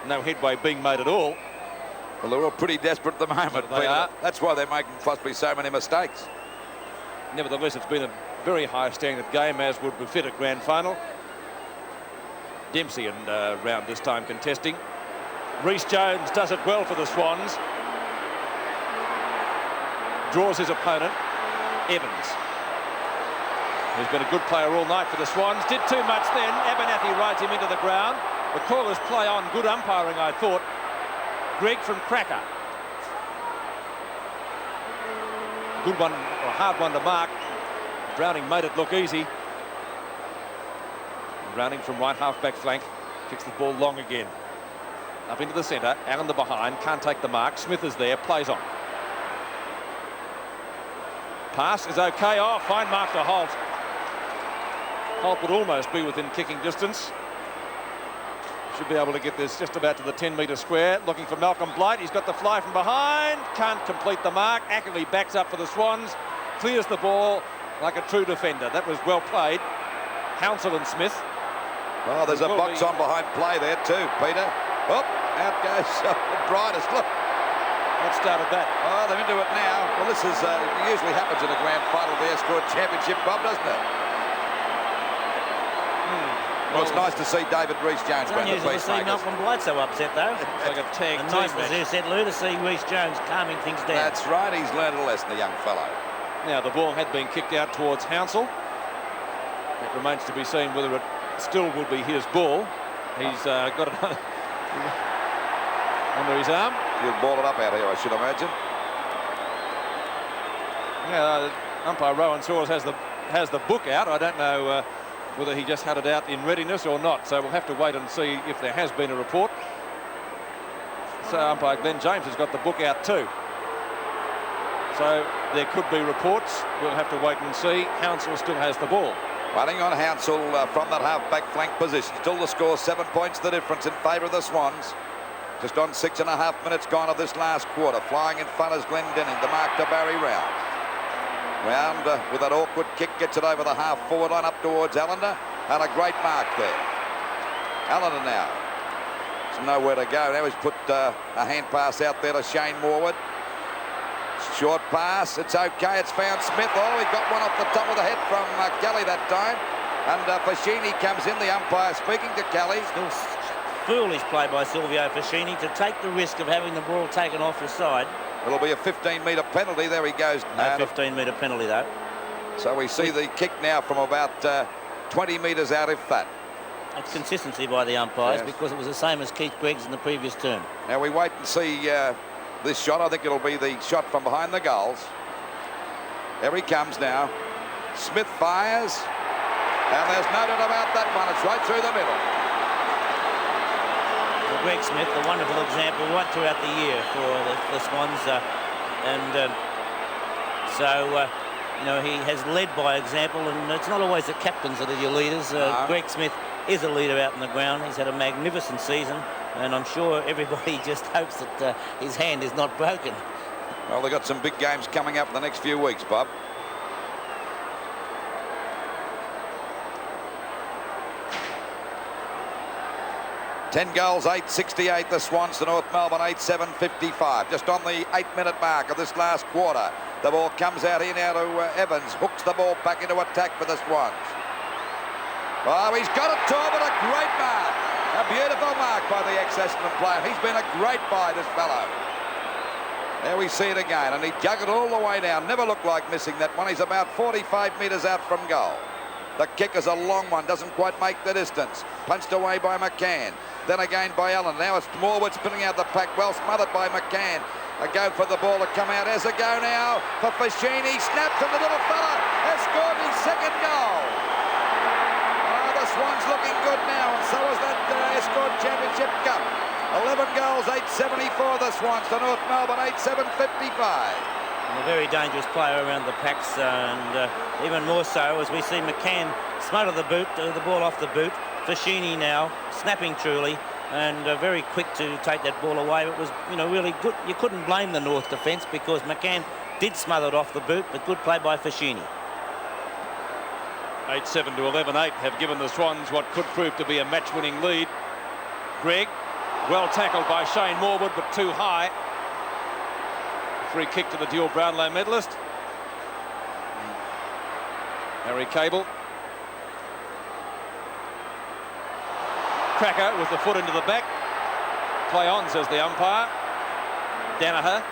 No headway being made at all. Well, they're all pretty desperate at the moment. They are. That's why they're making possibly so many mistakes. Nevertheless, it's been a very high standard game, as would befit a grand final. Dempsey and Round this time contesting. Rhys Jones does it well for the Swans. Draws his opponent, Evans, who's been a good player all night for the Swans. Did too much then. Abernathy rides him into the ground. The callers play on. Good umpiring, I thought. Greg from Cracker. Good one, or a hard one to mark. Browning made it look easy. Browning from right half-back flank. Kicks the ball long again. Up into the centre. Allen the behind. Can't take the mark. Smith is there. Plays on. Pass is okay. Oh, fine mark to Holt. Holt would almost be within kicking distance. Should be able to get this just about to the 10-metre square. Looking for Malcolm Blight. He's got the fly from behind. Can't complete the mark. Ackerley backs up for the Swans. Clears the ball like a true defender. That was well played. Hounsell and Smith. Oh, there's a box on behind play there too, Peter. Oh, out goes the brightest. Look. What started that? Oh, they're into it now. Well, this is usually happens in a grand final of the Escort Championship, Bob, doesn't it? Well, it's nice to see David Rhys-Jones. It's unusual to see Malcolm Blight so upset, though. It's like a tag and team nice, as you said, Lou, to see Rhys-Jones calming things down. That's right. He's learned a lesson, the young fellow. Now, the ball had been kicked out towards Hounsell. It remains to be seen whether it still will be his ball. He's got it under his arm. He'll ball it up out here, I should imagine. Yeah, umpire Rowan Saws has the book out. I don't know whether he just had it out in readiness or not. So we'll have to wait and see if there has been a report. So umpire Glenn James has got the book out too. So there could be reports. We'll have to wait and see. Hounsell still has the ball. Running on Hounsell from that half-back flank position. Still the score, 7 points the difference in favour of the Swans. Just on 6.5 minutes gone of this last quarter. Flying in front is Glendenning. The mark to Barry Round. Round with that awkward kick gets it over the half-forward line up towards Allender. And a great mark there. Allender now. There's nowhere to go. Now he's put a hand pass out there to Shane Morwood. Short pass. It's okay. It's found Smith. Oh, he got one off the top of the head from Kelly that time. And Fascini comes in, the umpire speaking to Kelly. Still foolish play by Silvio Fascini to take the risk of having the ball taken off his side. It'll be a 15-metre penalty. There he goes. No 15-metre penalty, though. So we see the kick now from about 20 metres out, if that. It's consistency by the umpires, yes, because it was the same as Keith Greggs in the previous term. Now we wait and see this shot. I think it'll be the shot from behind the goals. There he comes now. Smith fires. And there's no doubt about that one. It's right through the middle. Greg Smith, a wonderful example right throughout the year for the Swans. You know, he has led by example, and it's not always the captains that are your leaders. No. Greg Smith is a leader out in the ground. He's had a magnificent season, and I'm sure everybody just hopes that his hand is not broken. Well, they've got some big games coming up in the next few weeks, Bob. Ten goals, 8.68. The Swans to North Melbourne, 8.7.55. Just on the 8-minute mark of this last quarter. The ball comes out here now to Evans. Hooks the ball back into attack for the Swans. Oh, he's got it to him, and a great mark. A beautiful mark by the ex-Essendon player. He's been a great buy, this fellow. There we see it again, and he dug it all the way down. Never looked like missing that one. He's about 45 metres out from goal. The kick is a long one, doesn't quite make the distance. Punched away by McCann. Then again by Allen. Now it's Morwood spinning out the pack. Well smothered by McCann. A go for the ball to come out. As a go now for Fashini. Snaps and the little fella has scored his second goal. The Swans looking good now, and so is that Escort Championship Cup. 11 goals, 874 the Swans to North Melbourne, 8755. A very dangerous player around the packs, and even more so as we see McCann smother the boot, the ball off the boot. Fashini now snapping truly, and very quick to take that ball away. It was, really good. You couldn't blame the North defence because McCann did smother it off the boot, but good play by Fashini. 8-7 to 11-8 have given the Swans what could prove to be a match-winning lead. Greg, well tackled by Shane Morwood, but too high. Free kick to the dual Brownlow medalist. Harry Cable. Cracker with the foot into the back. Play on, says the umpire. Danaher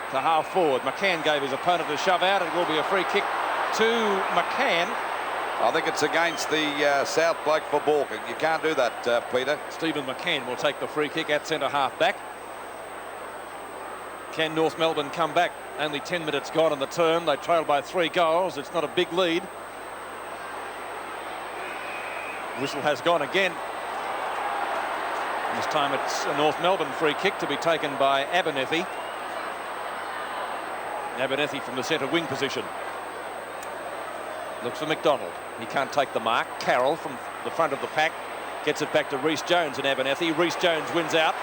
to half forward. McCann gave his opponent a shove out. It will be a free kick to McCann. I think it's against the South bloke for balking. You can't do that, Peter. Stephen McCann will take the free kick at centre half back. Can North Melbourne come back? Only 10 minutes gone in the term. They trail by 3 goals. It's not a big lead. Whistle has gone again. This time it's a North Melbourne free kick to be taken by Abernethy. Abernethy from the centre wing position. Looks for McDonald. He can't take the mark. Carroll from the front of the pack gets it back to Rhys Jones and Abernethy. Rhys Jones wins out.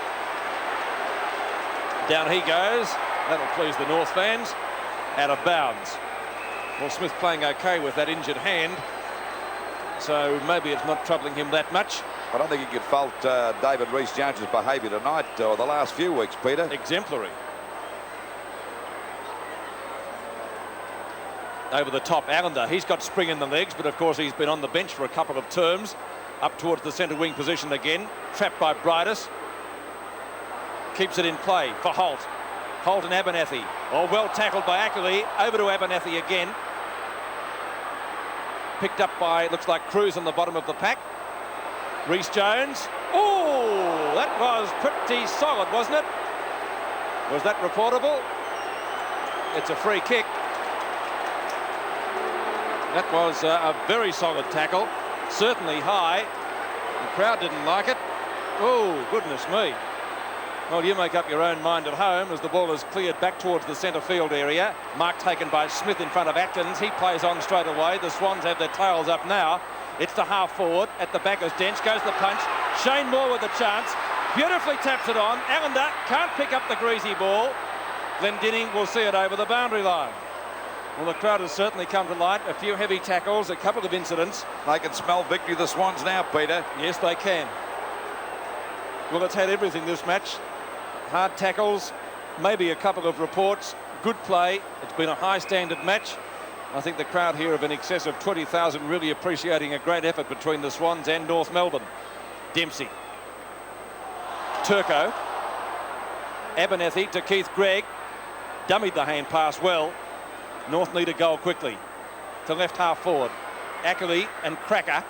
Down he goes. That'll please the North fans. Out of bounds. Well, Smith playing okay with that injured hand, so maybe it's not troubling him that much. I don't think you could fault David Rhys Jones's behaviour tonight or the last few weeks, Peter. Exemplary. Over the top, Allender. He's got spring in the legs, but of course he's been on the bench for a couple of terms. Up towards the centre wing position again. Trapped by Bridus. Keeps it in play for Holt. Holt and Abernethy. Oh, well tackled by Ackley. Over to Abernethy again. Picked up by, looks like Cruz on the bottom of the pack. Rhys Jones. Oh, that was pretty solid, wasn't it? Was that reportable? It's a free kick. That was a very solid tackle. Certainly high. The crowd didn't like it. Oh, goodness me. Well, you make up your own mind at home as the ball is cleared back towards the centre field area. Mark taken by Smith in front of Atkins. He plays on straight away. The Swans have their tails up now. It's the half forward. At the back of Dench goes the punch. Shane Moore with a chance. Beautifully taps it on. Allender can't pick up the greasy ball. Glendinning will see it over the boundary line. Well, the crowd has certainly come to light. A few heavy tackles, a couple of incidents. They can smell victory, the Swans now, Peter. Yes, they can. Well, it's had everything this match. Hard tackles, maybe a couple of reports, good play. It's been a high standard match. I think the crowd here of in excess of 20,000 really appreciating a great effort between the Swans and North Melbourne. Dempsey. Turco. Abernethy to Keith Gregg. Dummied the hand pass well. North need a goal quickly. To left half forward. Ackley and Cracker.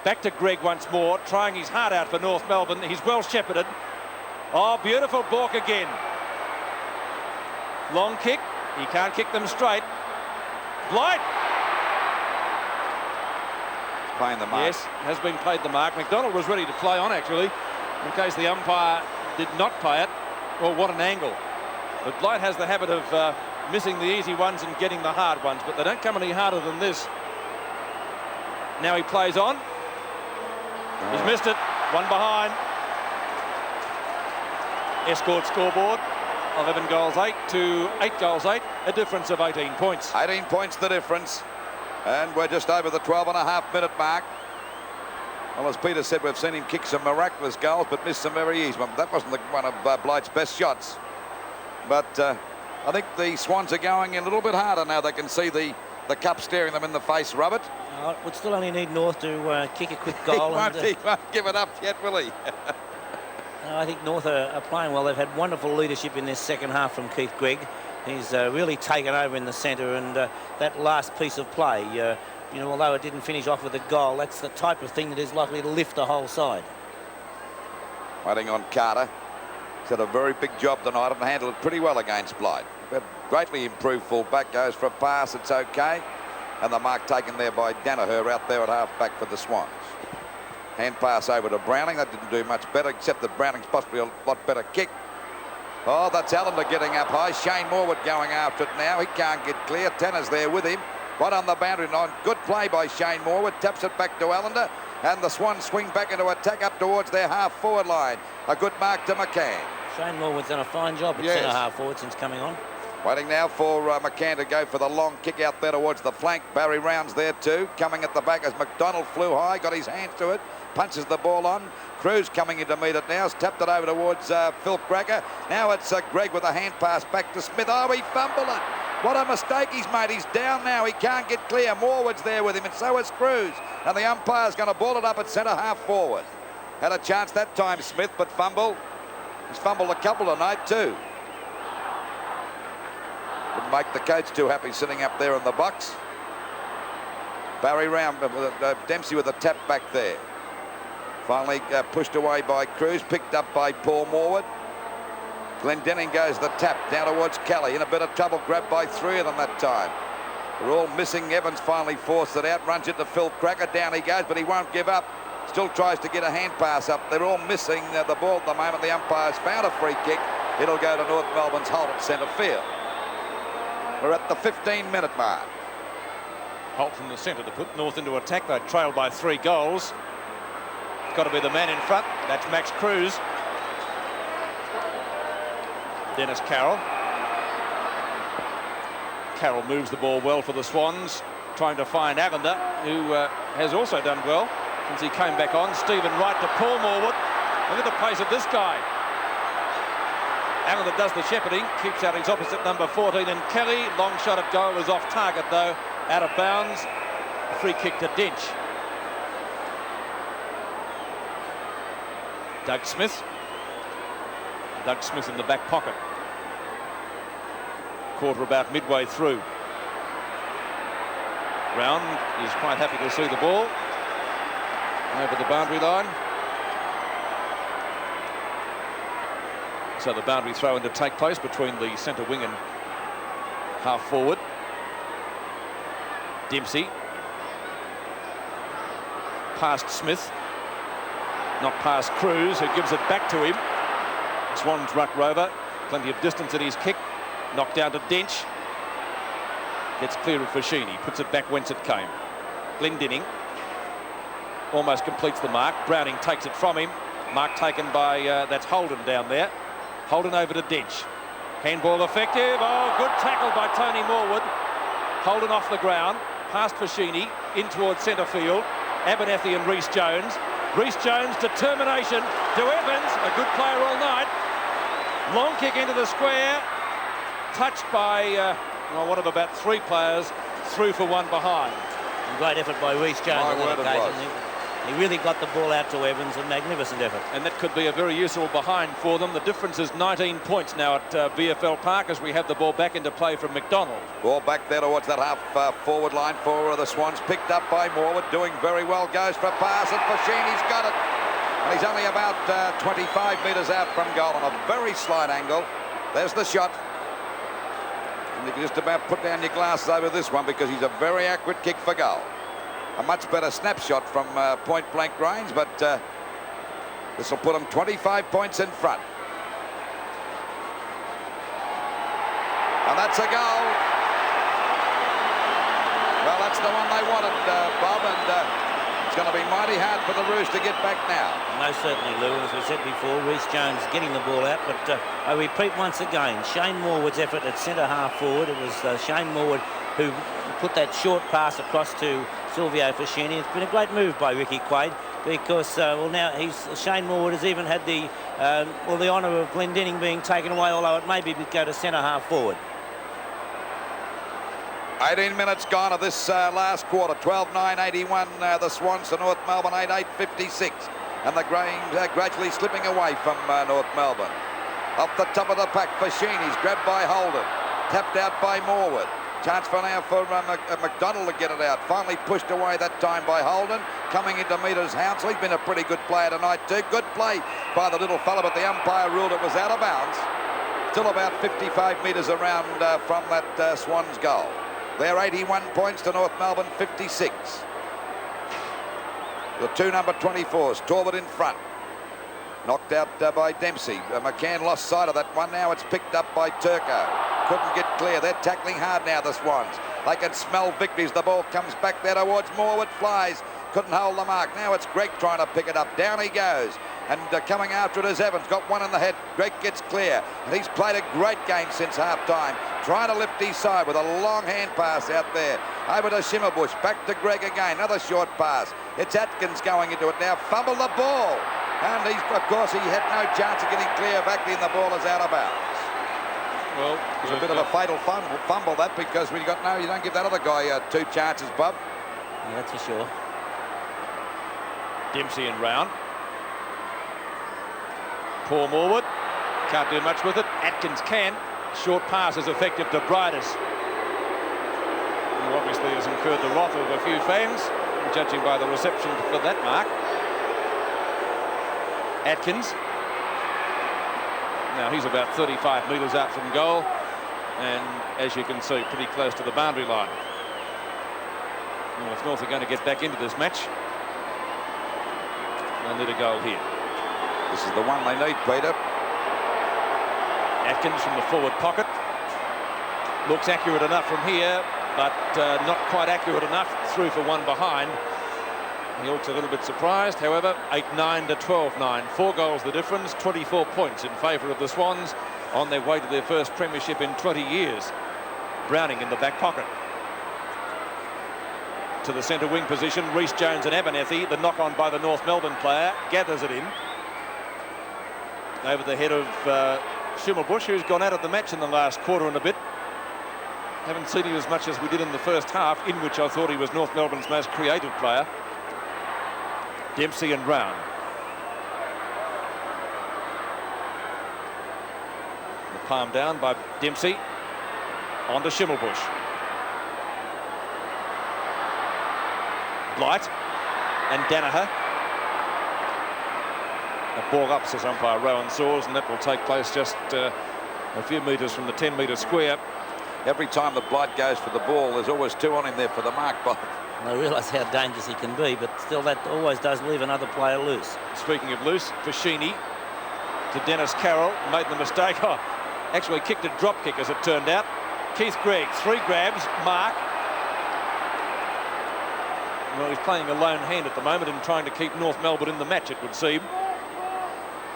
Back to Gregg once more, trying his heart out for North Melbourne. He's well shepherded. Oh, beautiful balk again. Long kick. He can't kick them straight. Blight. Playing the mark. Yes, has been played the mark. McDonald was ready to play on, actually, in case the umpire did not play it. Well, what an angle. But Blight has the habit of missing the easy ones and getting the hard ones, but they don't come any harder than this. Now he plays on. He's missed it. One behind. Escort scoreboard. 11 goals 8 to 8 goals 8. A difference of 18 points. 18 points the difference. And we're just over the 12.5-minute mark. Well, as Peter said, we've seen him kick some miraculous goals, but miss some very easy ones. That wasn't one of Blight's best shots. But I think the Swans are going in a little bit harder now. They can see the cup staring them in the face, Robert. Would still only need North to kick a quick goal. He won't give it up yet, will he? I think North are playing well. They've had wonderful leadership in this second half from Keith Gregg. He's really taken over in the centre, and that last piece of play, you know, although it didn't finish off with a goal, that's the type of thing that is likely to lift the whole side. Waiting on Carter. He's had a very big job tonight and handled it pretty well against Blythe. Greatly improved full-back, goes for a pass, it's okay. And the mark taken there by Danaher out there at half-back for the Swans. Hand pass over to Browning. That didn't do much better, except that Browning's possibly a lot better kick. Oh, that's Allender getting up high. Shane Morwood going after it now. He can't get clear. Tanner's there with him. Right on the boundary line. Good play by Shane Morwood. Taps it back to Allender. And the Swans swing back into attack up towards their half-forward line. A good mark to McCann. Shane Morwood's done a fine job at centre half-forward since coming on. Waiting now for McCann to go for the long kick out there towards the flank. Barry Rounds there too. Coming at the back as McDonald flew high. Got his hands to it. Punches the ball on. Cruz coming in to meet it now. Has tapped it over towards Phil Cracker. Now it's Greg with a hand pass back to Smith. Oh, he fumbled it. What a mistake he's made. He's down now. He can't get clear. Morwood's there with him, and so is Cruz. And the umpire's going to ball it up at centre half forward. Had a chance that time, Smith, but fumbled. He's fumbled a couple tonight too. Wouldn't make the coach too happy sitting up there in the box. Barry Round, Dempsey with a tap back there. Finally pushed away by Cruz, picked up by Paul Morwood. Glendenning goes the tap down towards Kelly. In a bit of trouble, grabbed by three of them that time. They're all missing. Evans finally forced it out, runs it to Phil Cracker. Down he goes, but he won't give up. Still tries to get a hand pass up. They're all missing the ball at the moment. The umpire's found a free kick. It'll go to North Melbourne's Holt at centre field. We're at the 15-minute mark. Holt from the centre to put North into attack. They trailed by 3 goals. It's got to be the man in front. That's Max Cruz. Dennis Carroll. Carroll moves the ball well for the Swans, trying to find Allender, who has also done well since he came back on. Stephen Wright to Paul Morwood. Look at the pace of this guy. Allender does the shepherding, keeps out his opposite number 14, and Kelly. Long shot at goal is off target though, out of bounds. A free kick to Dench. Doug Smith. Doug Smith in the back pocket. Quarter about midway through. Round is quite happy to see the ball over the boundary line. So the boundary throw in to take place between the centre wing and half forward. Dempsey. Past Smith. Not past Cruz, who gives it back to him. Swans ruck rover. Plenty of distance in his kick. Knocked down to Dench. Gets clear of Fashini. Puts it back whence it came. Glendenning almost completes the mark. Browning takes it from him. Mark taken by, that's Holden down there. Holden over to Dench. Handball effective. Oh, good tackle by Tony Morwood. Holden off the ground. Past Fashini. In towards centre field. Abernethy and Rhys Jones. Rhys Jones, determination to Evans. A good player all night. Long kick into the square. Touched by one of about 3 players. Through for one behind. And great effort by Rhys Jones on that occasion. He really got the ball out to Evans. A magnificent effort. And that could be a very useful behind for them. The difference is 19 points now at VFL Park as we have the ball back into play from McDonald. Ball back there towards that half forward line for the Swans. Picked up by Morwood, doing very well. Goes for a pass, and Fashini's got it. And he's only about 25 metres out from goal on a very slight angle. There's the shot. And you can just about put down your glasses over this one because he's a very accurate kick for goal. A much better snapshot from point-blank range, but this will put them 25 points in front. And that's a goal. Well, that's the one they wanted, Bob, and it's going to be mighty hard for the Roos to get back now. Most certainly, Lou. As we said before, Rhys Jones getting the ball out, but I repeat once again, Shane Morwood's effort at centre half forward. It was Shane Morwood who put that short pass across to Silvio Fashini. It's been a great move by Ricky Quaid because, well, now Shane Morwood has even had the honour of Glendenning being taken away, although it may be go to centre half forward. 18 minutes gone of this last quarter. 12-9-81. The Swans to North Melbourne 8-8-56. And the Grains gradually slipping away from North Melbourne. Off the top of the pack, Fashini's grabbed by Holden. Tapped out by Morwood. Chance for now for McDonald to get it out. Finally pushed away that time by Holden. Coming into meters, Hounsell. He's been a pretty good player tonight too. Good play by the little fella, but the umpire ruled it was out of bounds. Still about 55 metres around from that Swans goal. They're 81 points to North Melbourne 56. The two number 24s, Torwood in front. Knocked out by Dempsey. McCann lost sight of that one. Now it's picked up by Turco. Couldn't get clear. They're tackling hard now, the Swans. They can smell victories. The ball comes back there towards Morwood. Flies. Couldn't hold the mark. Now it's Greg trying to pick it up. Down he goes. And coming after it is Evans. Got one in the head. Greg gets clear. And he's played a great game since half-time. Trying to lift his side with a long hand pass out there. Over to Schimmelbusch. Back to Greg again. Another short pass. It's Atkins going into it now. Fumbled the ball. And he's, of course, he had no chance of getting clear of Ackley, and the ball is out of bounds. Well, it was a bit of a fatal fumble that, because you don't give that other guy two chances, Bob. Yeah, that's for sure. Dempsey and round. Poor Morwood. Can't do much with it. Atkins can. Short pass is effective to Briders, who obviously has incurred the wrath of a few fans, judging by the reception for that mark. Atkins. Now he's about 35 metres out from goal, and as you can see, pretty close to the boundary line. Well, if North are going to get back into this match, they'll need a goal here. This is the one they need, Peter. Atkins from the forward pocket. Looks accurate enough from here, but not quite accurate enough. Through for one behind. He looks a little bit surprised. However, 8-9 to 12-9. 4 goals the difference. 24 points in favour of the Swans on their way to their first premiership in 20 years. Browning in the back pocket. To the centre wing position. Rhys Jones and Abernethy. The knock on by the North Melbourne player. Gathers it in. Over the head of Schimmelbusch, who's gone out of the match in the last quarter and a bit. Haven't seen him as much as we did in the first half, in which I thought he was North Melbourne's most creative player. Dempsey and Round. The palm down by Dempsey. On to Schimmelbusch. Blight and Danaher. A ball up, says umpire Rowan Saws, and that will take place just a few metres from the 10-metre square. Every time the Blight goes for the ball, there's always two on him there for the mark, Bob. I realise how dangerous he can be, but still that always does leave another player loose. Speaking of loose, Fashini to Dennis Carroll, made the mistake. Oh, actually kicked a drop kick as it turned out. Keith Gregg, 3 grabs, mark. Well, he's playing a lone hand at the moment and trying to keep North Melbourne in the match, it would seem.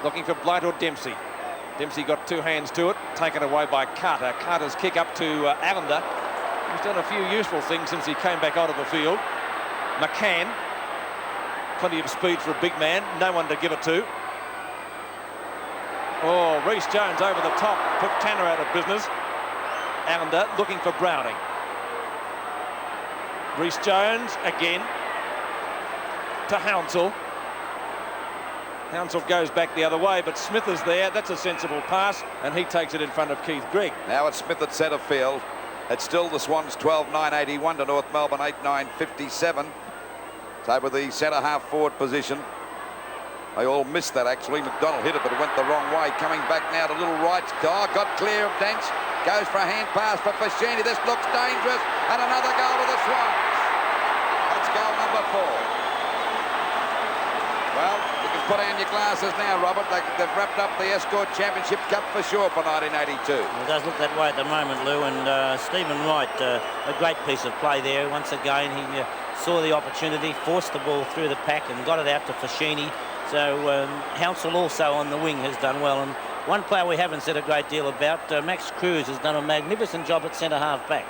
Looking for Blight or Dempsey. Dempsey got 2 hands to it, taken away by Carter. Carter's kick up to Allender. He's done a few useful things since he came back onto the field. McCann, plenty of speed for a big man, no one to give it to. Oh, Rhys Jones over the top, put Tanner out of business. Allender looking for Browning. Rhys Jones again to Hounsell. Hounsell goes back the other way, but Smith is there. That's a sensible pass, and he takes it in front of Keith Gregg. Now it's Smith at centre field. It's still the Swans 12-9-81 to North Melbourne 8-9-57. It's over the centre half forward position. They all missed that, actually. McDonald hit it, but it went the wrong way. Coming back now to little right. Oh, got clear of Dench. Goes for a hand pass for Fashini. This looks dangerous. And another goal to the Swans. That's goal number 4. Well, you can put on your glasses now, Robert. They've wrapped up the Escort Championship Cup for sure for 1982. It does look that way at the moment, Lou, and Stephen Wright, a great piece of play there. Once again, he saw the opportunity, forced the ball through the pack and got it out to Fashini. So Hounsell also on the wing has done well. And one player we haven't said a great deal about, Max Cruz, has done a magnificent job at centre half back.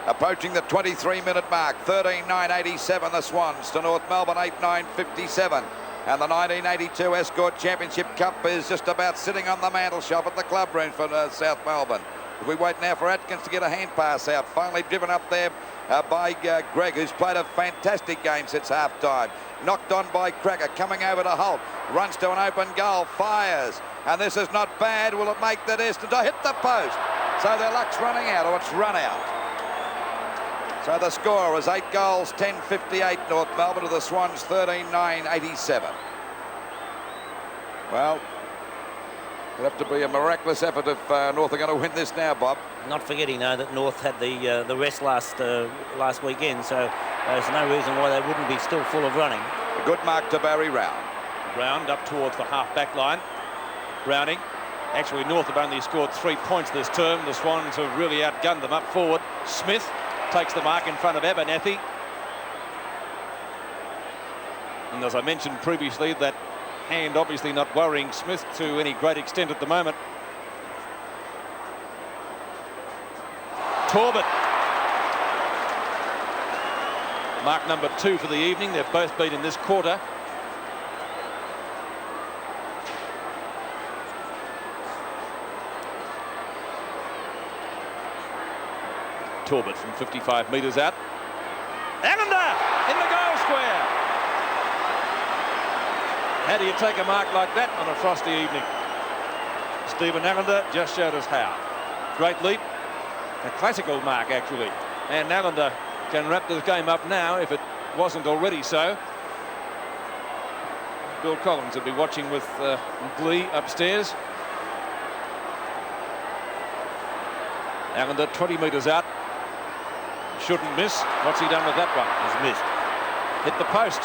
Approaching the 23-minute mark, 13-9-87 the Swans to North Melbourne 8-9-57. And the 1982 Escort Championship Cup is just about sitting on the mantel shelf at the club room for South Melbourne. We wait now for Atkins to get a hand pass out. Finally driven up there by Greg, who's played a fantastic game since half-time. Knocked on by Cracker, coming over to Holt. Runs to an open goal, fires. And this is not bad. Will it make the distance? Oh, hit the post. So their luck's running out, or it's run out. So the score was 8 goals, 10-58 North Melbourne to the Swans, 13-9-87. Well, it'll have to be a miraculous effort if North are going to win this now, Bob. Not forgetting, though, that North had the rest last weekend, so there's no reason why they wouldn't be still full of running. A good mark to Barry Round. Round up towards the half-back line. Browning. Actually, North have only scored 3 points this term. The Swans have really outgunned them up forward. Smith takes the mark in front of Abernethy. And as I mentioned previously, that hand obviously not worrying Smith to any great extent at the moment. Torbett. Mark number 2 for the evening. They've both been in this quarter. Torbett from 55 metres out. Allender in the goal square. How do you take a mark like that on a frosty evening? Stephen Allender just showed us how. Great leap. A classical mark, actually. And Allender can wrap this game up now if it wasn't already so. Bill Collins will be watching with glee upstairs. Allender 20 metres out. Shouldn't miss. What's he done with that one? He's missed. Hit the post.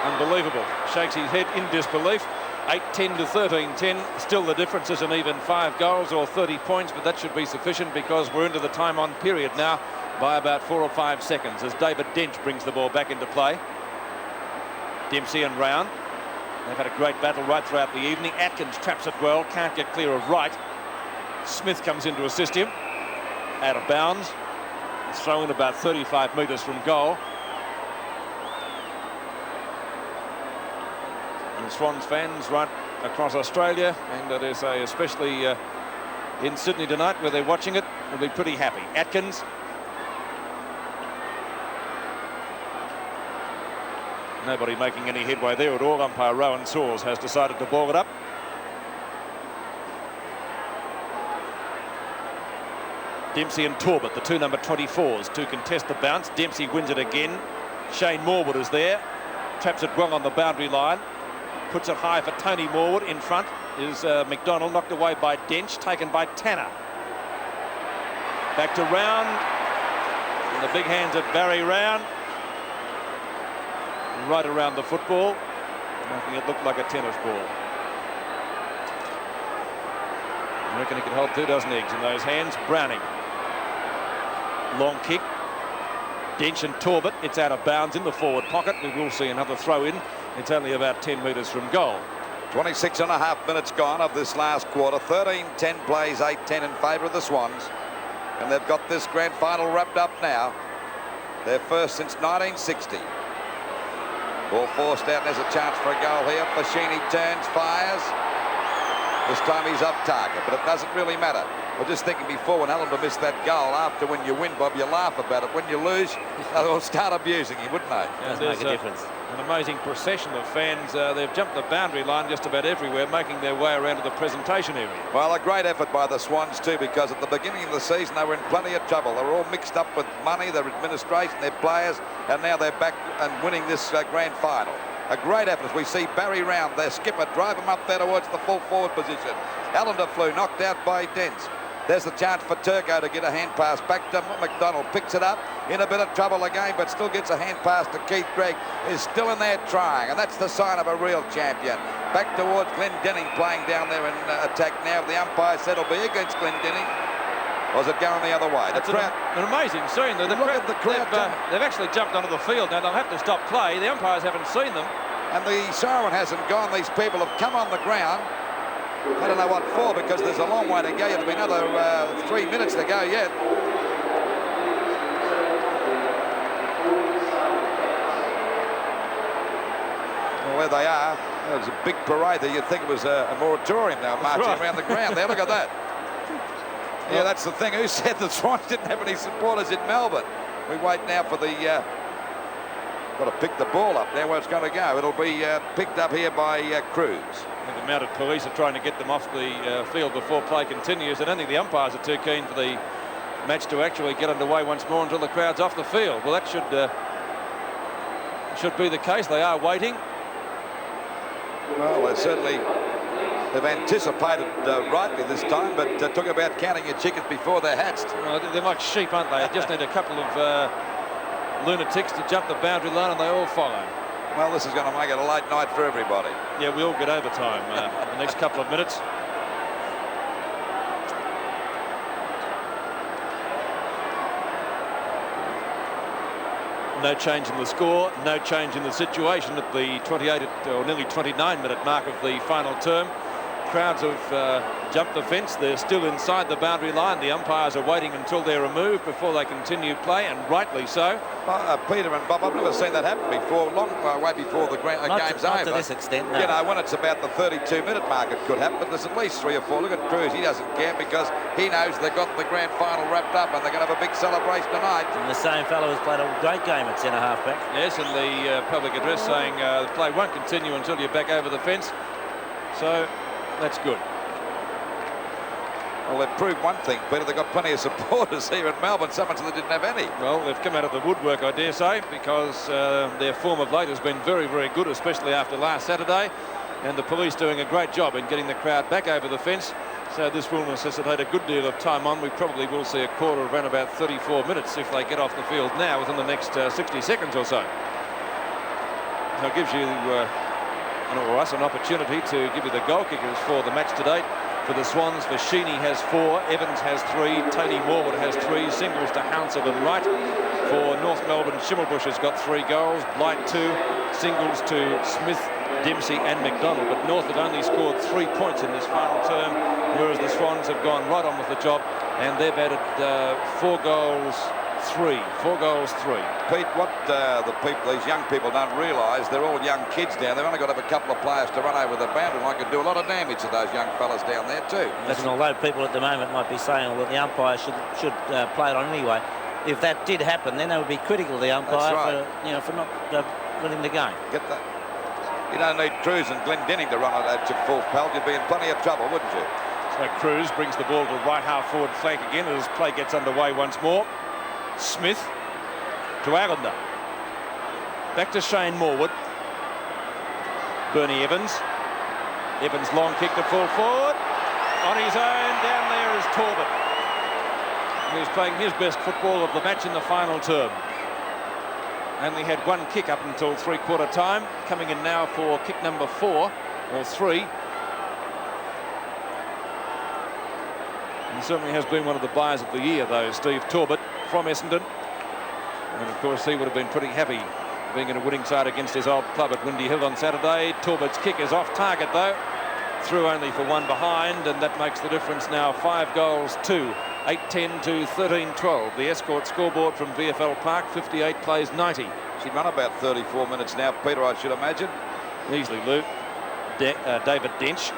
Unbelievable. Shakes his head in disbelief. 8-10 to 13-10. Still the difference isn't even 5 goals or 30 points, but that should be sufficient because we're into the time on period now by about 4 or 5 seconds as David Dench brings the ball back into play. Dempsey and Round. They've had a great battle right throughout the evening. Atkins traps it well, can't get clear of Wright. Smith comes in to assist him. Out of bounds. It's thrown about 35 metres from goal. And Swans fans right across Australia, and it is especially in Sydney tonight where they're watching it, will be pretty happy. Atkins. Nobody making any headway there at all. Umpire Rowan Saws has decided to ball it up. Dempsey and Torbett, the two number 24s, to contest the bounce. Dempsey wins it again. Shane Morwood is there. Traps it well on the boundary line. Puts it high for Tony Morwood. In front is McDonald, knocked away by Dench, taken by Tanner. Back to Round. And the big hands of Barry Round. Right around the football, making it look like a tennis ball. I reckon he could hold 2 dozen eggs in those hands. Browning. Long kick. Dench and Torbett. It's out of bounds in the forward pocket. We will see another throw in. It's only about 10 metres from goal. 26.5 minutes gone of this last quarter. 13-10 plays, 8-10 in favour of the Swans. And they've got this grand final wrapped up now. Their first since 1960. Ball forced out, and there's a chance for a goal here. Fashini turns, fires. This time he's off target, but it doesn't really matter. I was just thinking before, when Allender missed that goal, after when you win, Bob, you laugh about it. When you lose, they'll start abusing him, wouldn't they? It does make a difference. An amazing procession of fans. They've jumped the boundary line just about everywhere, making their way around to the presentation area. Well, a great effort by the Swans too, because at the beginning of the season they were in plenty of trouble. They were all mixed up with money, their administration, their players, and now they're back and winning this grand final. A great effort. We see Barry Round, their skipper, drive him up there towards the full forward position. Allender flew, knocked out by Dents. There's the chance for Turco to get a hand pass back to McDonald. Picks it up, in a bit of trouble again, but still gets a hand pass to Keith Gregg. Is still in there trying, and that's the sign of a real champion. Back towards Glendenning, playing down there in attack now. The umpire said it'll be against Glendenning. Or is it going the other way? That's an amazing scene. The crowd, they've actually jumped onto the field. Now they'll have to stop play. The umpires haven't seen them. And the siren hasn't gone. These people have come on the ground. I don't know what for, because there's a long way to go. There'll be another 3 minutes to go yet. Well, where they are, there's a big parade there. You'd think it was a moratorium. They were marching around the ground there. Look at that. Yeah, that's the thing. Who said the Swans didn't have any supporters in Melbourne? We wait now for the... got to pick the ball up now where it's going to go. It'll be picked up here by Cruz. I think the mounted police are trying to get them off the field before play continues. I don't think the umpires are too keen for the match to actually get underway once more until the crowd's off the field. Well, that should be the case. They are waiting. Well, they've anticipated rightly this time, but talk about counting your chickens before they're hatched. Well, they're like sheep, aren't they? They just need a couple of lunatics to jump the boundary line and they all follow. Well, this is going to make it a late night for everybody. Yeah, we all get overtime the next couple of minutes. No change in the score, no change in the situation at the 28 or nearly 29-minute mark of the final term. Crowds have jumped the fence. They're still inside the boundary line. The umpires are waiting until they're removed before they continue play, and rightly so. Peter and Bob, I've never seen that happen before. Long way before the game's over. Not to this extent, no. You know, when it's about the 32-minute mark, it could happen, but there's at least 3 or 4. Look at Cruz. He doesn't care because he knows they've got the grand final wrapped up and they're going to have a big celebration tonight. And the same fellow has played a great game at centre half-back. Yes, and the public address saying the play won't continue until you're back over the fence. So that's good. Well, they've proved one thing, Peter. They've got plenty of supporters here in Melbourne. Someone said they didn't have any. Well, they've come out of the woodwork, I dare say, because their form of late has been very, very good, especially after last Saturday. And the police doing a great job in getting the crowd back over the fence. So this will necessitate a good deal of time on. We probably will see a quarter of around about 34 minutes if they get off the field now within the next 60 seconds or so. So it gives you, or us, an opportunity to give you the goal kickers for the match to date. For the Swans, Fashini has 4, Evans has 3, Tony Morwood has 3, singles to Hounsell and Wright. For North Melbourne, Schimmelbusch has got 3 goals, Blight 2, singles to Smith, Dempsey and McDonald. But North have only scored 3 points in this final term, whereas the Swans have gone right on with the job, and they've added 4 goals, 3. 4 goals, 3. Pete, what these young people don't realise, they're all young kids down there. They've only got to have a couple of players to run over the boundary line. Could do a lot of damage to those young fellas down there too. And although people at the moment might be saying that the umpire should play it on anyway, if that did happen, then they would be critical of the umpire for not winning the game. Get that. You don't need Cruz and Glendenning to run it at your full pelt. You'd be in plenty of trouble, wouldn't you? So Cruz brings the ball to right half forward flank again as play gets underway once more. Smith to Allender. Back to Shane Morwood. Bernie Evans. Evans long kick to full forward. On his own, down there is Torbett. And he's playing his best football of the match in the final term. Only had 1 kick up until 3/4 time. Coming in now for kick number 4 or 3. He certainly has been one of the buyers of the year, though, Steve Torbett from Essendon. And of course he would have been pretty happy being in a winning side against his old club at Windy Hill on Saturday. Torbett's kick is off target though, through only for 1 behind, and that makes the difference now 5 goals 2, 8-10 to 13-12. The Escort scoreboard from VFL Park, 58 plays 90. She'd run about 34 minutes now, Peter, I should imagine. Easily, Lou. David Dench.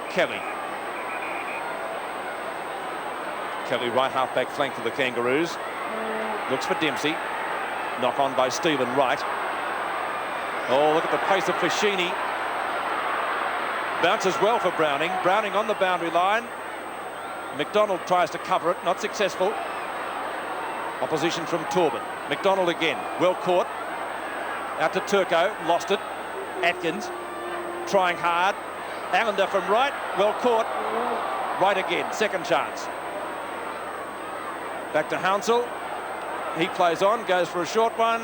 Kelly right half-back flank for the Kangaroos. Looks for Dempsey. Knock on by Stephen Wright. Oh, look at the pace of Fashini. Bounces well for Browning. Browning on the boundary line. McDonald tries to cover it, not successful. Opposition from Torbett. McDonald again, well caught. Out to Turco, lost it. Atkins trying hard. Allender from right, well caught. Right again, second chance. Back to Hounsell. He plays on, goes for a short one.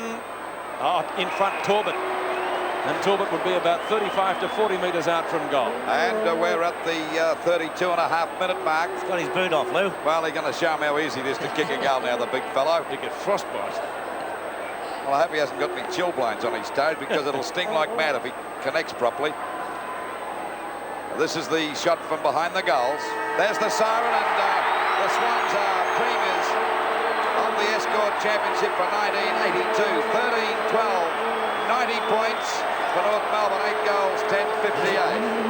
Oh, in front, Torbett. And Torbett would be about 35 to 40 metres out from goal. And we're at the 32.5-minute mark. He's got his boot off, Lou. Well, he's going to show him how easy it is to kick a goal now, the big fellow. He get frostbite. Well, I hope he hasn't got any chilblains on his toes because it'll sting like mad if he connects properly. This is the shot from behind the goals. There's the siren, and the Swans are premiers of the Escort Championship for 1982. 13-12, 90 points for North Melbourne, 8 goals, 10-58.